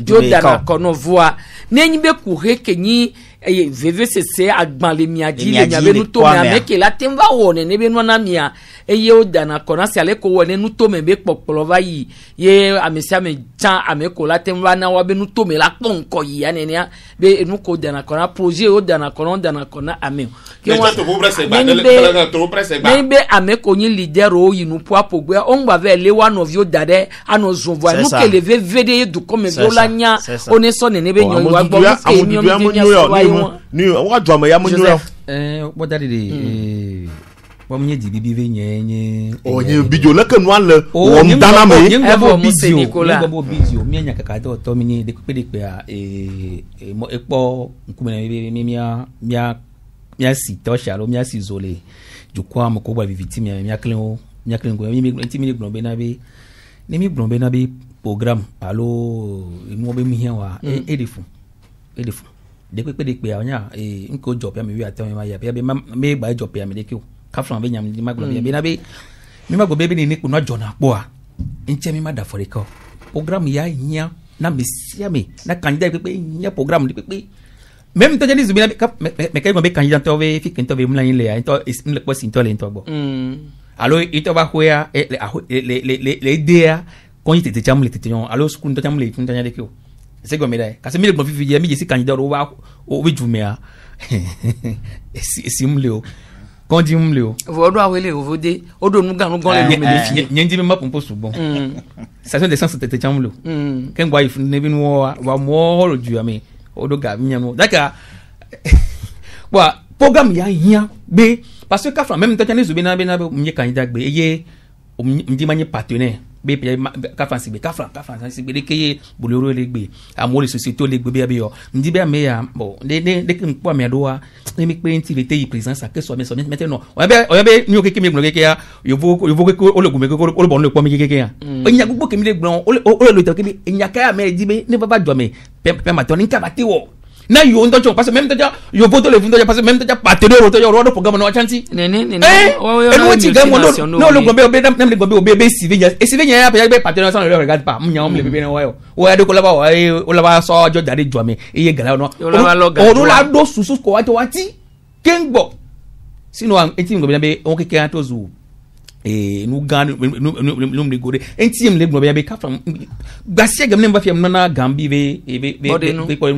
yo dana kono voa nenyi be kuheke nyi VVCC agbanle miaji le nyabe nuto me ameke la temba wone ne be no na mia eye o dana kona si ale ko wone nuto me be popolo va yi ye amesia me chan ameko la temba na wa be nuto me la ponko yi ane ne be enu ko dana kona projet o dana kona ame be ameko ni leader o yi nu po apogbe on gba ve le wa no vio dade ano zonvo nu ke le vd du comme viola nya one so ne be nyo wa gbo ni wa dwama ya munyo what that is bom nye di bibi ve nye o nye bidio le ke no le o mdana me evo bidio bo bidio mi nya kaka to mi ni de pe a mo epo nkume mia si to shalo mia si zole jukwa mo ko ba victime mia klen ko mi ntimi glombe na be programme alo mo be mi wa edifu de pe anya nko job ya mi wi atan ma ya be me gba job ya mi de ki ka from be nyam ma glo be na be mi ma go be ni ku no jona po a nche mi ma da for ko programme ya nya na me sia me na candidat pe nya programme pe même to jeni zubina me kay go be candidat to be fi kento be mla yin le to is le ko sin to le to gbo alo ito ba hoya le idea ko yite te cham le te yon alo school to cham le fun tanya de ki c'est comme ça parce que mi le bon fifi mi jesi candidat o be jumea si mleo kon di mleo vodo awele ovode odo nu gan le me fi nyendi me mapon post bon station de sens tete chamlo ken gwa if ne bi no wa mo holo ju ami odo ga mi nyamo daka wa programme ya hia be parce que ka fra même tete ne zubi na be mi candidat gbe eye mdi manye partenaire be ka fansi be ka fansi be ke boloro le gbe amole société le gbe be yo mdi be me ya bon de ke npo me doa mi pe ntivete yi présence à que so maintenant o be ni o ke mi gbe ke ya yo vo ke o le gbe ke o bon le po mi ke ya o nya gbogbo ke mi le gbon o le to ke bi nya ka ya me di be ne baba do me pe ma to ni ka ba te wo na yo ndo cho parce même to yo voto le fundo parce même to partenaire to yo ro programme no chanti o ti ga mo no le gbe be nem le gbe be sivenya e sivenya ya pe partenaire so le regarde pas munya le be no o ya de ko la ba o la ba so jo dare jo me e ye gala no o la do susu ko wati kengbo sino enti ngbe be o ke kan to zu nu gan nu me gore enti me le gbe be ka from gbasie gam ne ba fiem no na gambi be ko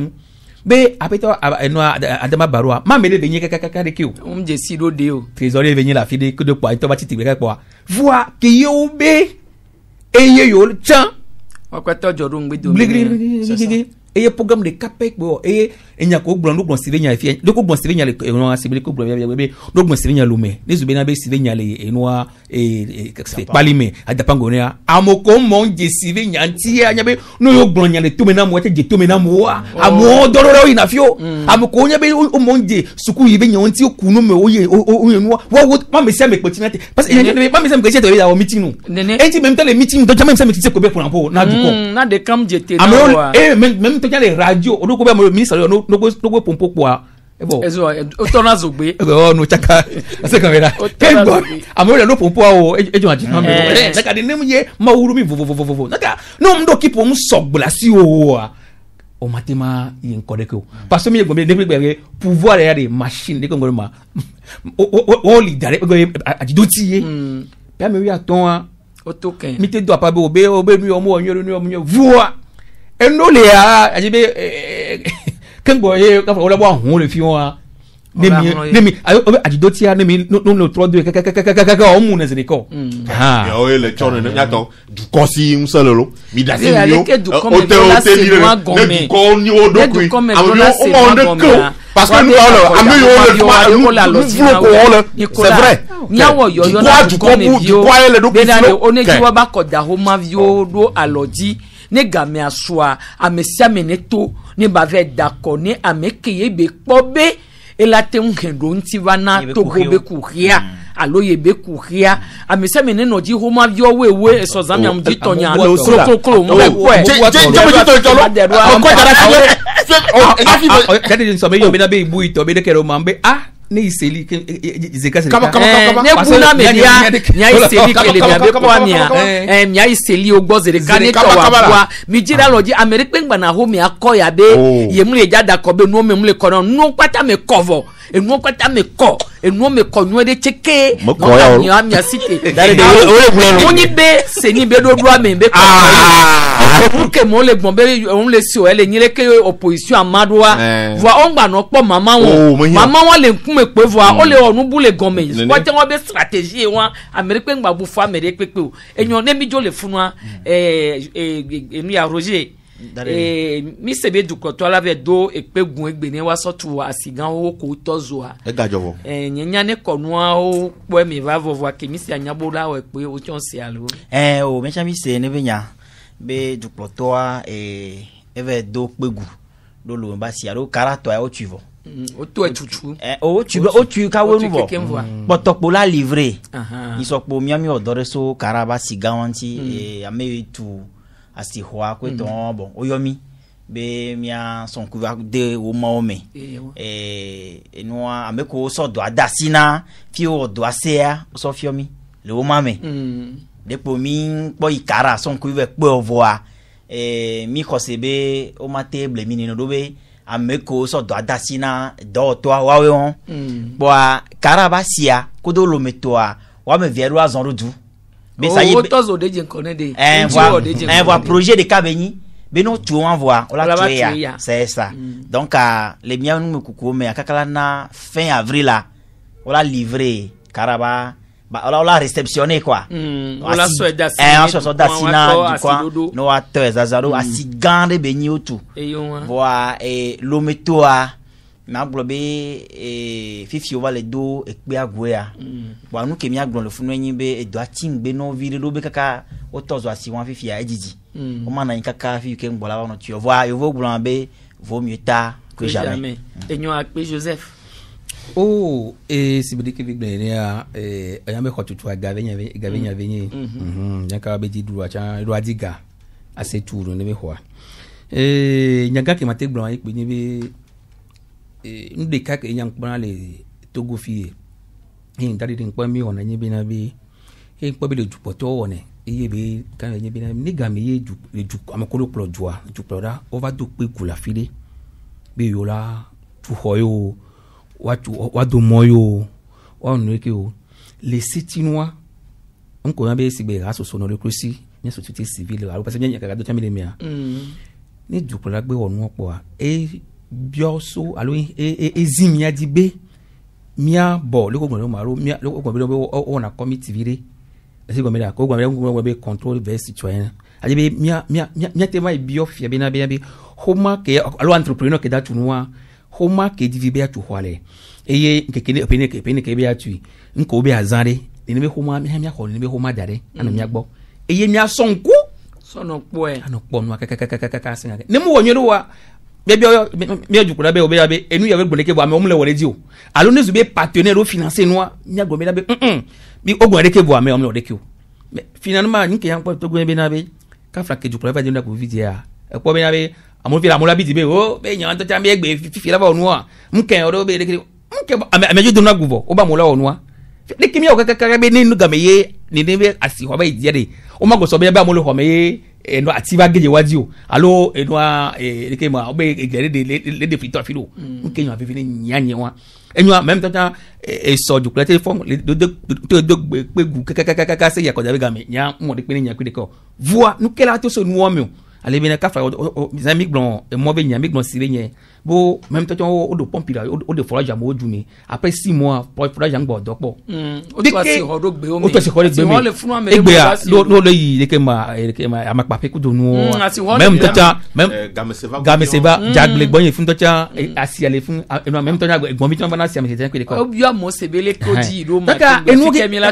be apeto no adama barua ma mele benye kaka de kiu je si do de o trésorier venir la fide que de quoi to ba titi be kwa vois que yo be eye yo chan wa kwa to jodun gbe do et programme de capec bo et enya ko gbon do sivenya fi do ko gbon sivenya le no asibili ko gbon be do gbon sivenya lume ne zubena be sivenya le enwa e palime adapango ne amoko monje sivenya nti anya be no yo gbon nya le to me na mo te je to me na mo amo dororo ina fio amoko nya be o monje suku yi be nya nti okunu me oye enwa wo ma me se me potinate parce que ma me se me que ya o meeting no enti même le meeting do jamais se me tise ko be pour na du ko na de kam jete na même to les radio on ko be mo ministre no pompo kwa ebo ezo otona zogbe no chaka ase kamera kembo amore no pompo o ejo ati na me na ka de nem ye mawuru mi vo na ka no mdo kipo mu sogbola si o matema yin kodeko parce que mi gombe de pouvoir ya de machine de ngoro ma o leader adidoti pe me wi aton otoken mi te do pa be obe mi omo onyo voix enole ya ajibe kengo ye ka wala bo hun le fi won nemi ajidotia nemi no 3-2 o mu na zeniko ya o le chono na to du kosi un solo mi da se yo o te li le du ko ni o do ku o mo de ko parce que nous alors c'est vrai nyawo yoyo na du ko me bio onejiwa ba koda ho ma bio do aloji ne game asoa amesia meneto ne bave d'accord ne amekeye be pobe elate nkendo ntivana to gobe kuhia alo ye be kuhia amesia meneno ji homa vyo wewe so zami amji tonya kro mo we je so me yo be na be ibu ito be de kero mambe ne iseli zeka se ne kuna media nya iseli kele bia be kwa mia nya iseli ogbozere kane to wa mi jira loji america ngba na ho mi akoya be ye mu le jada ko be no me mu le kono no pata me cover enu pata me ko enu me ko nu de cheke no nya amia city oni be seni be do do ame be ko pour que mo le gbon be on le si o ele nyire ke opposition amadoa voa on gba no po mama won le nkun pe voa o le onu bu le gome ko te won be strategie won america ngba bu fo america pepe o enyo ne mi jo le funwa enu ya Roger mi sebe du ko to ala ve do epegun egbe ni wa so tu asigan o ko tozo a e gajowo nyanya ne konu a o po mi va vovo ke mi si anyabo la o pe o chon se alo o me chami se ne benya be du ploto a eve do pegu do lo ba si alo karato a o tuvo o to etutu o tu ka wonu bo potokpo la livrer isopo mi ami odore so karaba sigan wanti ame tu asi hoa kweto bon oyomi be mia son kuva de o maome enwa ameko so do adasina fi o do asea so fiomi le o mame depo mi po ikara son kuva pe ovoa mi kosebe o matable mi no do be ameko so do adasina do to wa we on bo karabasia kodo lo metoa wa me vieru azonrodu mais ça y est tozo de je connais de voilà projet de Kabeni be no tu on voit on la tuer c'est ça donc les miens nous me coucou mais akakala na fin avril là on l'a livré karaba ba on l'a réceptionné quoi on l'a souhaité on so dasina du quoi no ato zazaro asigande beni otu voilà et l'ometoa na globe fifi o vale do ekpe agwea wa nu kemi agbon le funu yin be edo atingbe no vire do be kaka o tozo asi wan fifi a ejiji o ma na yin kaka fi ke ngbola won tu voa yo vo gblon be vaut mieux tard que jamais enyo akpe Joseph si bidi ke bigbe ni ayambe ko tutu agavenya venye nyaka be di duru acha ro adiga ase turu ne be ho nyaka ke mate gblon ikpe ni be nde ka ke yang bana le Togo fie ndari din kwa mi ona nyibi na bi kwa bi le jupoto one be kan nyibi na ni ga mi ye ju amekolo plo jua juplo da over do pe kula fide be yo la tu hoyo wa do moyo wa no ke o les Sétinois on ko be sigbe raso sono le crosi ni société civile alors parce que nyaka do tamile mia ni juplo la gbe wonu opo bioso alo ezimia dibe mia bo le ko gbon maro mia le ko gbon be o na committee vire ese go me da ko gbon be control vers citoyen adibe mia tema biofia be na be homa ke alo entrepreneur ke da tunua homa ke divi be atu hwale eye nkekene opene ke be atu nko be azare ni be homa mi ha ni be homa dare anu mi agbo eye mi asonku sono poe anu po no kaka singa ne mu wonyo wa bébé mi ajukura be obe abe enu ya be gboneke bo ame omle wole di o alo ne zube partenaire o financer noa mi agbo me da be mi ogun ere ke bo ame omle wole ki o finalement ni ke yan po to gbe be na be ka fra ke jukura fa de na ko vidia e po be na be amo fi la mo la bi di be o be yan to ta me egbe fi la ba onua mke o do be de mke ame ju do na gubo o ba mo la onua de kimi o kaka be ni nuga me ye ni ne be asi ho ba idi de o ma go so be ba mo le ho me ye eno ativa geje wadio alo eno ke ma obe egere de fritor filo nke yan afefe ni nyanye wa enu même temps so du plate form de pegu kaka se ya ko jabe game nya mo de pe ni nya ku de ko voix nous kela to so nu o mi ale bena ka fa mes amis blon mo be nya mi blon sire nye bo même temps o do pompe la o de forage mo djumi après 6 mois pour forage ang bo dopo o to si ho do gbe o mi o to si ho de gbe mi egbe a lo le yi de ke ma ama pa pe ku do nu même temps même game seva jagle gbon fun to cha asi ale fun même temps gbon mi ton bana si am se ku de ko o bi amo sebele ko di ro ma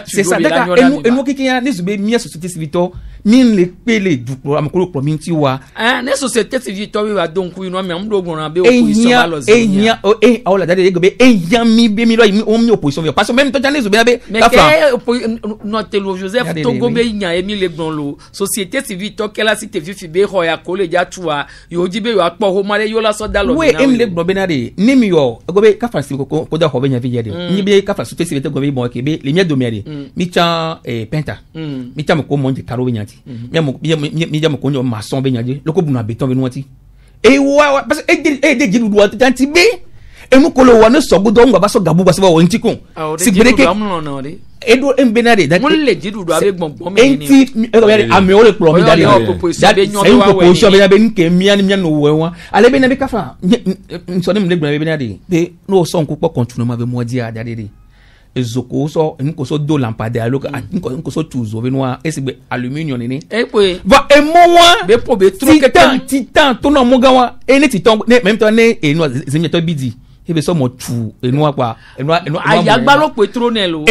c'est ça daka enu ke ya ne zube mi société civile min le pele du am ko prominti wa ne société civile to wi wa donc wi no me am do gon be opposition ba lo enya awla dade de be enya mi be mi lo mi opposition parce que même to jane zo be mais que notelo Joseph Togo be nya emi le gbon lo société civile to kela cité fifi be ho ya ko le ja tuwa yo di be yo apo ho mare yo la so da lo we emi le gbon be na de ni mi yo go be ka francis ko da ho be nya fi je de ni be ka francis société civile go be mo ke be le mi do mi de mi cha penta mi cha mo ko mo de karo be nya ti mi ja mo ko nyo maçon be nya de loko bu na beton be no ti e wa parce que de jilu do tanti be enu ko lo wa no so gudo ngba ba so gabu ba so wo nti kun si gbere ke edo embenade that mo le jilu do abe gbongbon me ni enti ame o le pro mi dale that e ko so be na be nke mia ni mia no we wa ale be na be ka fa so ni mle gbon be na de be no so nku po continue ma be mo di a dade de ezoko so nko so do lampade alo nko so tuzo be no esigbe aluminium ni pe va e mo wa be po be tro titan to no mo gan wa eni titan même temps ne enu zemi to bidi ebe so mo tu enu apa enu ayagba lo pe tro ne lo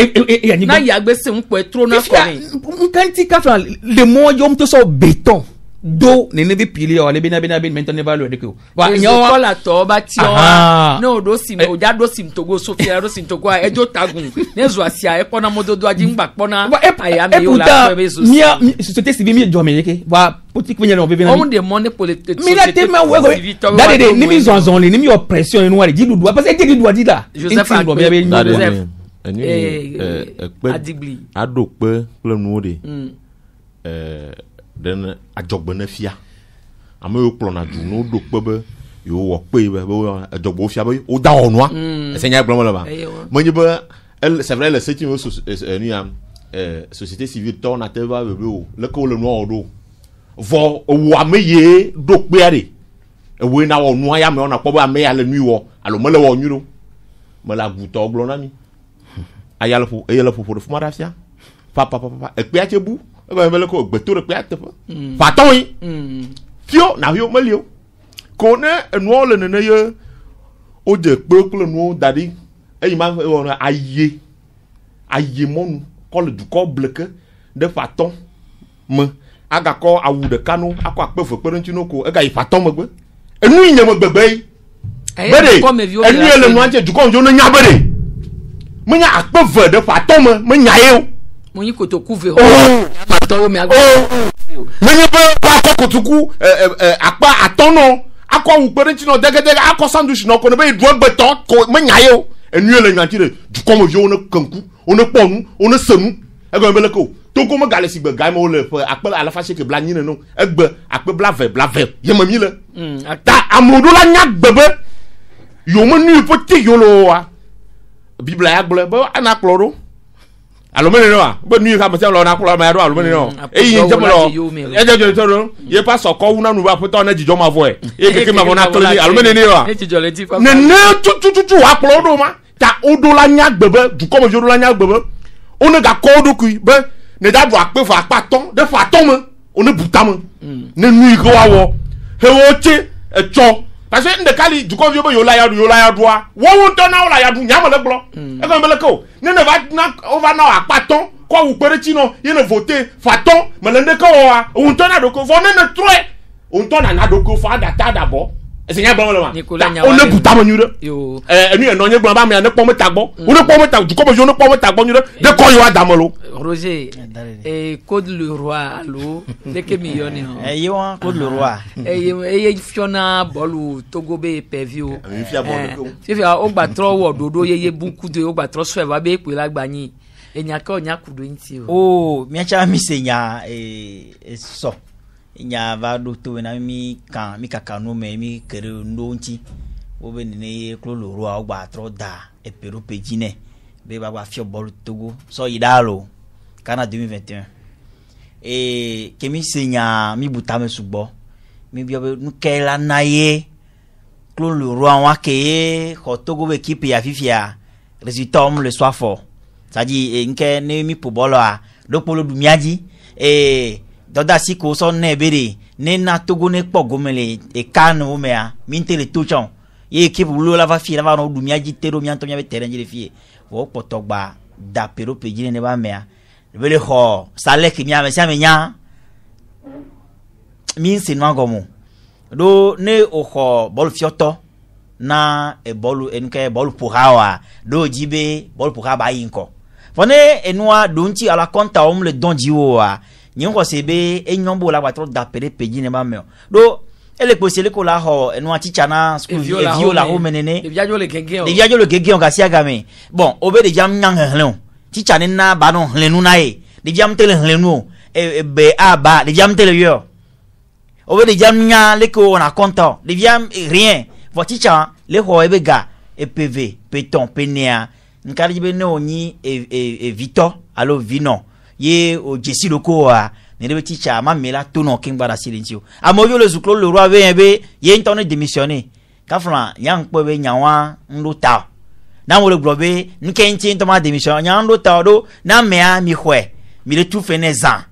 na yagbe se un pe tro na ko ni nkan ti ka fra le mo yo mto so beton do ne be pili o le be na maintenant ne va lo de ko wa nyo ko la to ba ti o no do sim o ja do sim togo sofia do sim togo e do tagun ne zo asia e pona mododo aji ngba pona aya mi yo la be so mia société civile mi jo amerique va politique venir on be bien on demande politique mi la te ma we dade de ni mi zonzon ni mi oppression ni wa di du parce que di du di la Joseph Adigli adokpe kple nuwo de den ajogbene fia ame yo kplɔna du no do kpe be yo wɔ kpe be adzogbo fia be o da wɔnua esenya gblɔm le ba menye be c'est vrai le septième nu ya société civile tɔ na te va be o le ko le nua o do vɔ wo ame ye do kpea de ewo na wɔ nua ya me ona kpɔ be ame ya le nui wɔ alo me le wɔ nui no me la gutɔ gblɔ na mi ayale ƒo de fuma da fia papa ekpea tse bu ebe mele ko gbeto de kpea teƒe fatɔn yi fio na fio melio ko ne enuawo le nene ye o de kpe kple nuwo da ɖi eyi ma wɔna aye mɔnu kɔ le dukɔ bleke de fatɔn me agakɔ awu ɖeka no akɔ akpe ve kpe ɖe ŋuti no ko ega yi fatɔn megbe enu yi nye me gbegbe yi be de enu ye le nua tse dukɔ ŋuti ne nya be de menya akpe ve de fatɔn me menya ye o mo yi kotoku ve o fatɔn yo me agbe menye be akɔ kotoku akpa atɔn no akɔ awu kpe ɖe ŋuti no degedege akɔ sandwich no ko ne be yi du egbetɔ ko menya ye o enu ye le nua tsi de dukɔ me viwo ne kenku one kpɔ nu one se nu egbe be le ko togo me gale si gbe ga me wo le ƒe akpe alafa seke bla nyi ne no egbe akpe blave ye me mi le ta amodo la nya gbe be yo me nu po ti yo lo wa bibla ya gble be ana kplɔ do alo me ne wa be nu ka me se lo na kplɔ ma do alo me ne no eyi je me lo e je to do ye pa so ko una nu ba poto na jijo ma vo e keke ma na klo ni alo me ne wa ne tu wa kplɔ do ma ta odo la nya gbe be du ko me jo do la nya gbe be one ga ko do ku be ne da do akpe fa akpa ton de fa ton me one buta me ne nu ko wa wo he wo che cho parce que nde kali du ko vieux yo la ya doa wo to na o la ya du nya mo le glo e ko mbele ko ne va na o va na apaton ko wu pere ti no ye ne voter faton me le nde ko wa o to na do ko vo ne troe o to na do ko fa data d'abord Seigneur bon là. On ne putain mon nude. Nous non ne blanc mais ne pas me tagbo. On ne pas me tag du comme je ne pas me tagbo nude. De quoi il va damolo. Roger et Code le roi allo de que millionnaire. Yo Code le roi. Et Fiona bolu Togo be pevio. Fi o gba tro wo dodo ye beaucoup de o gba tro so e va be pe la gbani. E nya ka o nya kudo nti o. Oh, mi acha mi senya so. Nya va do to na mi kan mi kaka no me mi kere ndo nti wo be ne klo lo ro agba tro da e pero pejine be ba fio ball Togo so idalo kana 2021 e kemi senya mi buta me sugbo mi bi obe nu kela na ye klo lo ro an ke ko Togo be équipe ya fifia résultat le soir fort ça dit nke ne mi po bolo a do polo du miaji e doda si ko so ne bere ne na Togo ne po gomele e kanu mea minte le touchon ye équipe lo la va fi la va no dumia ji tero mi anto mi be terrain ji le fi wo potogba da pero pejine ne ba mea bele ho sale ki mi ame sia me nya min se no gomo do ne o ho bol fioto na e bolu enke bol puhawa do jibe bol puhaba yinko fone enwa donti ala konta le don jiwa nyongo sebe enyombo la batro d'appeler pejine ba me do ele posele ko la ho enu aticha na school vio la ho menene de viajo le gege on gasia game bon obe de jam nyang hlen ticha ne na ba no hlen nu na e de jam tele hlen nu e be aba de jam tele yo obe de jam nya le ko na compte de jam rien vo ticha le ho ebe ga e pv peton penia nkari be no ni e vito allo vino ye o jesi loko a ne rebe teacher ma mela tono kingba da silentio amoyo le zuklo le roi be ye ntone démissionner ka flan yang po be nyawa nluta na mo le globe nke nti ntoma démission nya nluta do na mea mi hwe mi le tout fenezan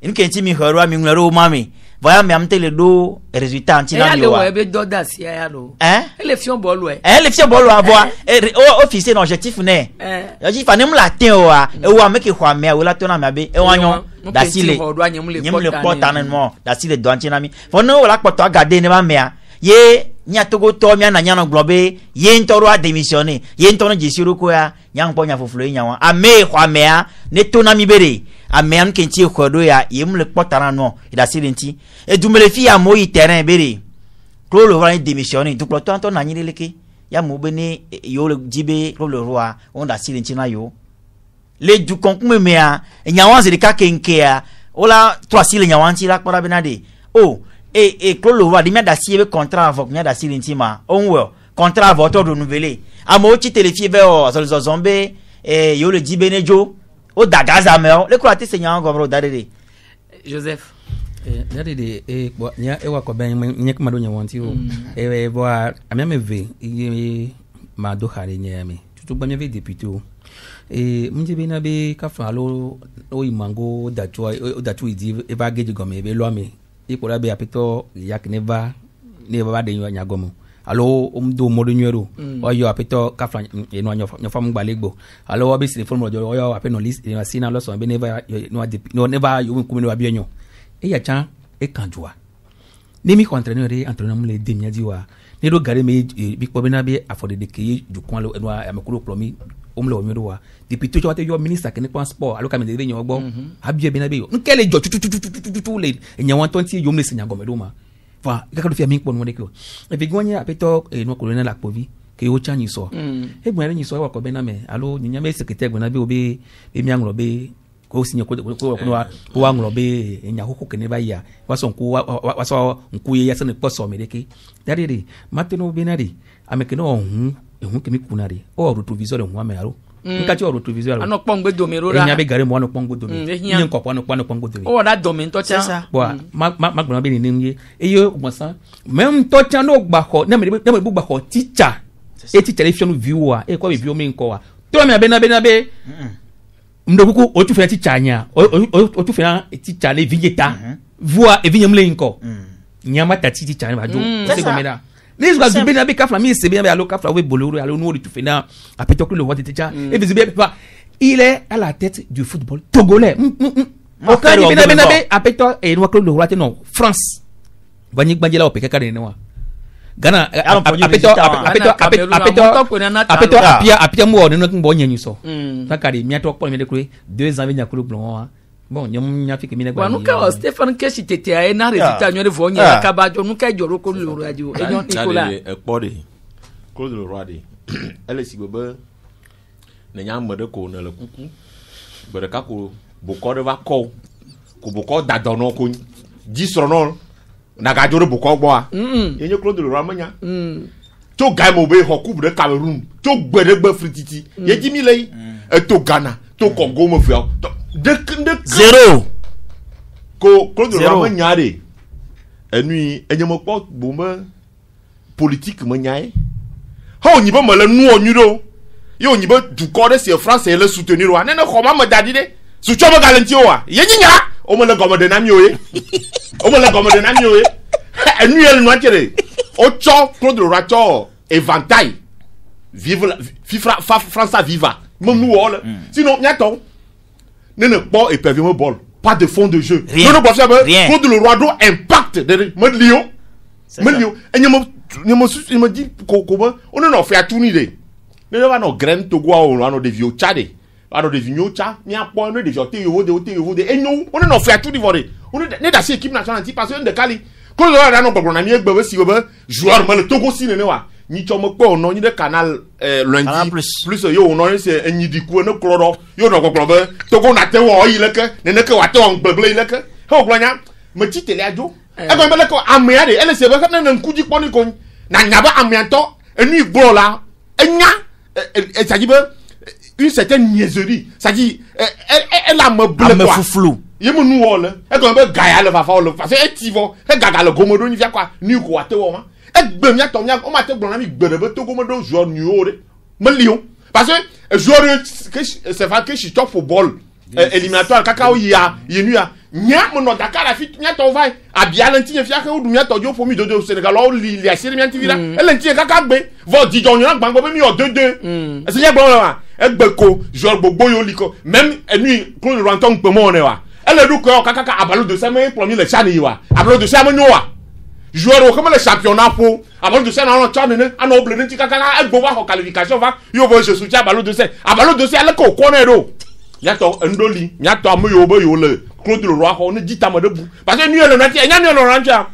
nke nti mi hwe ro mi nlero mami voya me amtele do résultat anti na yo wa be doda si ya lo élection bolo élection bolo abo officier objectif ne yo ji fanem latin o a e wa make kwa me o la to na me be e wanyo da sile nyemle portanen mo da sile do anti na mi fo no la poto agade ne ba me a ye nya Togo to mi na nya no globe ye ntoro a démissionner ye ntoro jisiru ko ya nya npo nya foflo nya wa a me kwa me a ne to na mi bere a me am kenchi kodo ya yemle potana no ida silenti e dumele fi ya moyi terrain bere klolo va démissionner du ploto anto na nyile leke ya mo bene yo le jibe klolo roa on da silenti na yo le du konkume me a nyawanze de ka kenke a ola to asile nyawanti la kpora benade o klolo roa di me da siebe contrat avec me da silenti ma on well contrat votre renouvelé a mo chi telefie be o so zombe yo le jibe nejo o dagaza meo le ko ati senya ngobro dadede Joseph dadede bo nya e wa ko ben nyek mado nya wanti o bo amia me ve ma do hare nya me tutu ba me ve député o mje be na be ka fa lo o imango datu idi e ba geji gome be lo me e ko la be apito yak ne ba de nya gomo alo do modo nyero oyo apito ka fa eno nya fam gbalegbo alo obi si form ojo oyo apeno list e sina lo so be never no never you come no abienyo e ya chan e kanjua ni mi entraîneur mu le demia diwa ni do gare me bi ko be na be afode de ke ju kon lo eno amekuro plomi omle o nyero wa depuis to yo minister ke ni transport alo ka me de nyo gbo abie be na be yo nkele jo tutu le enya 120 yo mle sinya gomedo ma fa ka do fi mi pon mo de ko e bi gonye apito no colonel akpovi ke o chanyi so e gbon ni so wa ko be na me alo nyinya me secretary gbon na be obi e mi anro be ko sinye ko wa anro be enya hoko ke ne ba ya wa so nku ye ya se ne poso me de ke dadede mateno be na de ameke no ohun ke mi kunare o retroviseur ho ame aro nka ti o retroviseur ano pongbe domero ra enya be gare mo ano pongbe domero nyi nko po ano pongbe domero o da domin to cha bo ma gbona be ni nye eye ogbonsan mem to cha no gba ko na me bu gba ko teacher e teacher le fionu viewer e ko be bi o me nko wa to me be na be mdokuku o tu fe teacher nya o tu fe teacher le vigneta voix e vignem le nko nyama tati ti chane ba jo c'est comme ça les gens du bien avec kafla mi c'est bien allo kafla we boloro allo no tu fena apeto que le vote techa et visible pas il est à la tête du football togolais aucun du bien apeto et no Claude Leroy non France bani banjela o peka kare no Ghana apeto apia mo no ko nyanyu so takari mi ato ko mi de kure 2 ans venya ko blon bon nyam fi mi ne ko nuka Stéphane Keshi tete ay na résultat ñore fo ñe ka ba jo nuka joro ko Leroy radio e ñon Nicolas e pode Claude Leroy de ele si bebe ne nyam de ko na le kuku bere ka ko boko de va ko boko dadono ko 10 rono na ga joro boko gbo a yenye Claude Leroy manya to ga mo be ho coupe de Cameroun to gbedegbe frititi ye jimi lei e to Ghana to Congo mo fi de 0 ko Claude Leroy manya de enui enyemo po bo me politique manya e ha onyibo mo le nu onyuro yo onyibo du ko de se France e le soutenir wa nene ko ma mo dadi de su chomo galanti o wa ye nyinya o mo le gomo de na mi o ye o mo le gomo de na mi o ye enui el no akere o cho Claude Leroy cho éventail vive la France viva mo nu o le sinon nyato nene po et pervient ball pas de fond de jeu non pas faire Claude Leroy do impact de me Lyon et me dit comment on ne fait à tout ni de ne va no grain to go on no de vieux chade alors de vieux cha mi a point de vieux te yo de et nous on ne fait à tout ni volé on ne da équipe nationale parce que de Cali Claude Leroy no gbogbo na mi egbe si be joueur me le Togo si ne wa ni chomo ko no ni de canal lundi plus yo no c'est enyi di ku no klodo yo no gbogbo be Togo na te wo yi leke ne ke wa te on gbegble leke ho gblonya me ti tele ajo e go be leke amia de ele se be ka na nkuji poni ko na nyaba amianto enu igbo la enya e ça dit une certaine niaiserie ça dit elle a me bleu quoi flou ye mo nu wo le e go be gaia le va fa le parce que etivo e gaga le gomodo ni via quoi ni ko wa te wo ma egbe mi ato mi o ma te gbon na mi gbere to gomodo joueur nu o de me Lyon parce que joueur que c'est vrai que je top football éliminatoire kaka o ya yenu ya nya mo no Dakar la fit nya to vai abia lenti fia ke o du nya to jo fomi dodo Sénégal o li asiri mi anti vila lenti kaka gbe vo di jon yan gbangbo be mi o 2-2 e se ye gbon wa egbe ko joueur gbogbo yo liko même enu ko le ranton pe mo ne wa ele du ko kaka abalo de semaine premier le chani wa abalo de semaine wa joueur comme le championnat pour abalo de semaine on chani ne ana oble nti kaka egbo wa qualification va yo bo je soutien abalo de semaine ko ko ne do yato ndoli yato amoyo bo yo le Claude Leroy ko ne dita mo de bu parce que nu ele na ti enya nu ele na ntia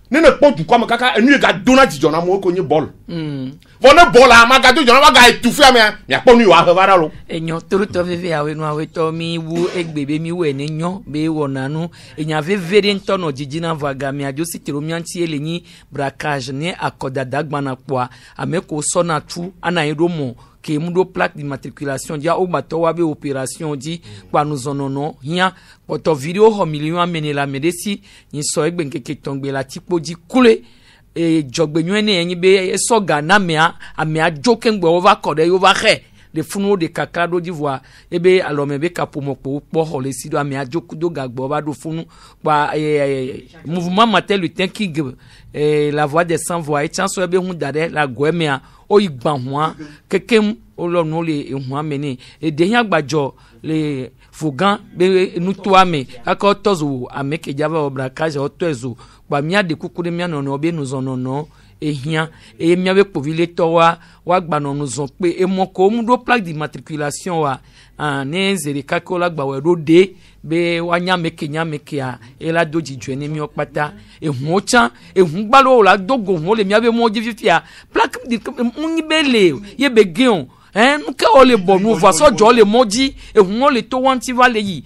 ne ne po du comme kaka enu ga donati jona mo ko nyi ball vona ball a ma ga do jona wa ga etufu am ya po nu wa hevara lo enyo toruto veve awe no awe to mi wu egbebe mi we ne nyo be wona nu enya veve nto no jijina vaga mi ajo sitiro mi anti elenyi braquage ne akoda dagbana kwa ameko sona tu ana eromo ke mudo plaque d'immatriculation dia o bato wa be opération di kwa nous onono hia poto video ho million amene la medesi ni so egbe nkeke tongbe la tipo di kule e jogbenyu ne yin be so Ghana amea joke ngbe over kode over he de funu de kakado d'Ivoire ebe alome be kapomoko po ho le sido amea jokudo gagbo ba do funu pa mouvement Martin Luther King la voix des sans voix et chanso ebe hu dade la goemea o igba hwa kekem olonu le hwa meni e de yan gbajo le fogan be nutuame aka tozo ameke java obrakaje otoezo pa mia de kukure mia no obe nuzonono ehia e mia be povile towa wa gba no nuzon pe e moko mudo plaque d'immatriculation wa ne zere kakola gba we rode be wanya meke a e la doji jweni mi opata e huocha e hungbalo la dogo ho le mia be mo jififia plaque munibele ye be gion nuka ole bonu va so jo le moji e hun le to wanti vale yi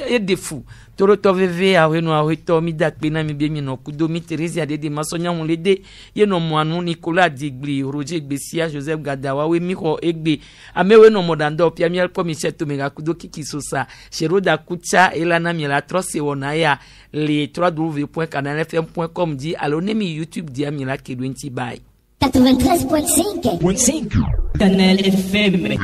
e defu toro to veve awe no awe to mi dakpe na mi be mi no kudo mi Teresa de masonya hun le de ye no mo anu Nicolas Digli Roger Gbesia Joseph Gadawa we mi ko egbe amewe no modando pia mi ko mi cheto me ga kudo kiki sosa Sheroda Kucha elana mi la trose wona ya le www.canalfm.com di alone mi YouTube di mi la kedwenti bye 93.5 Canal FM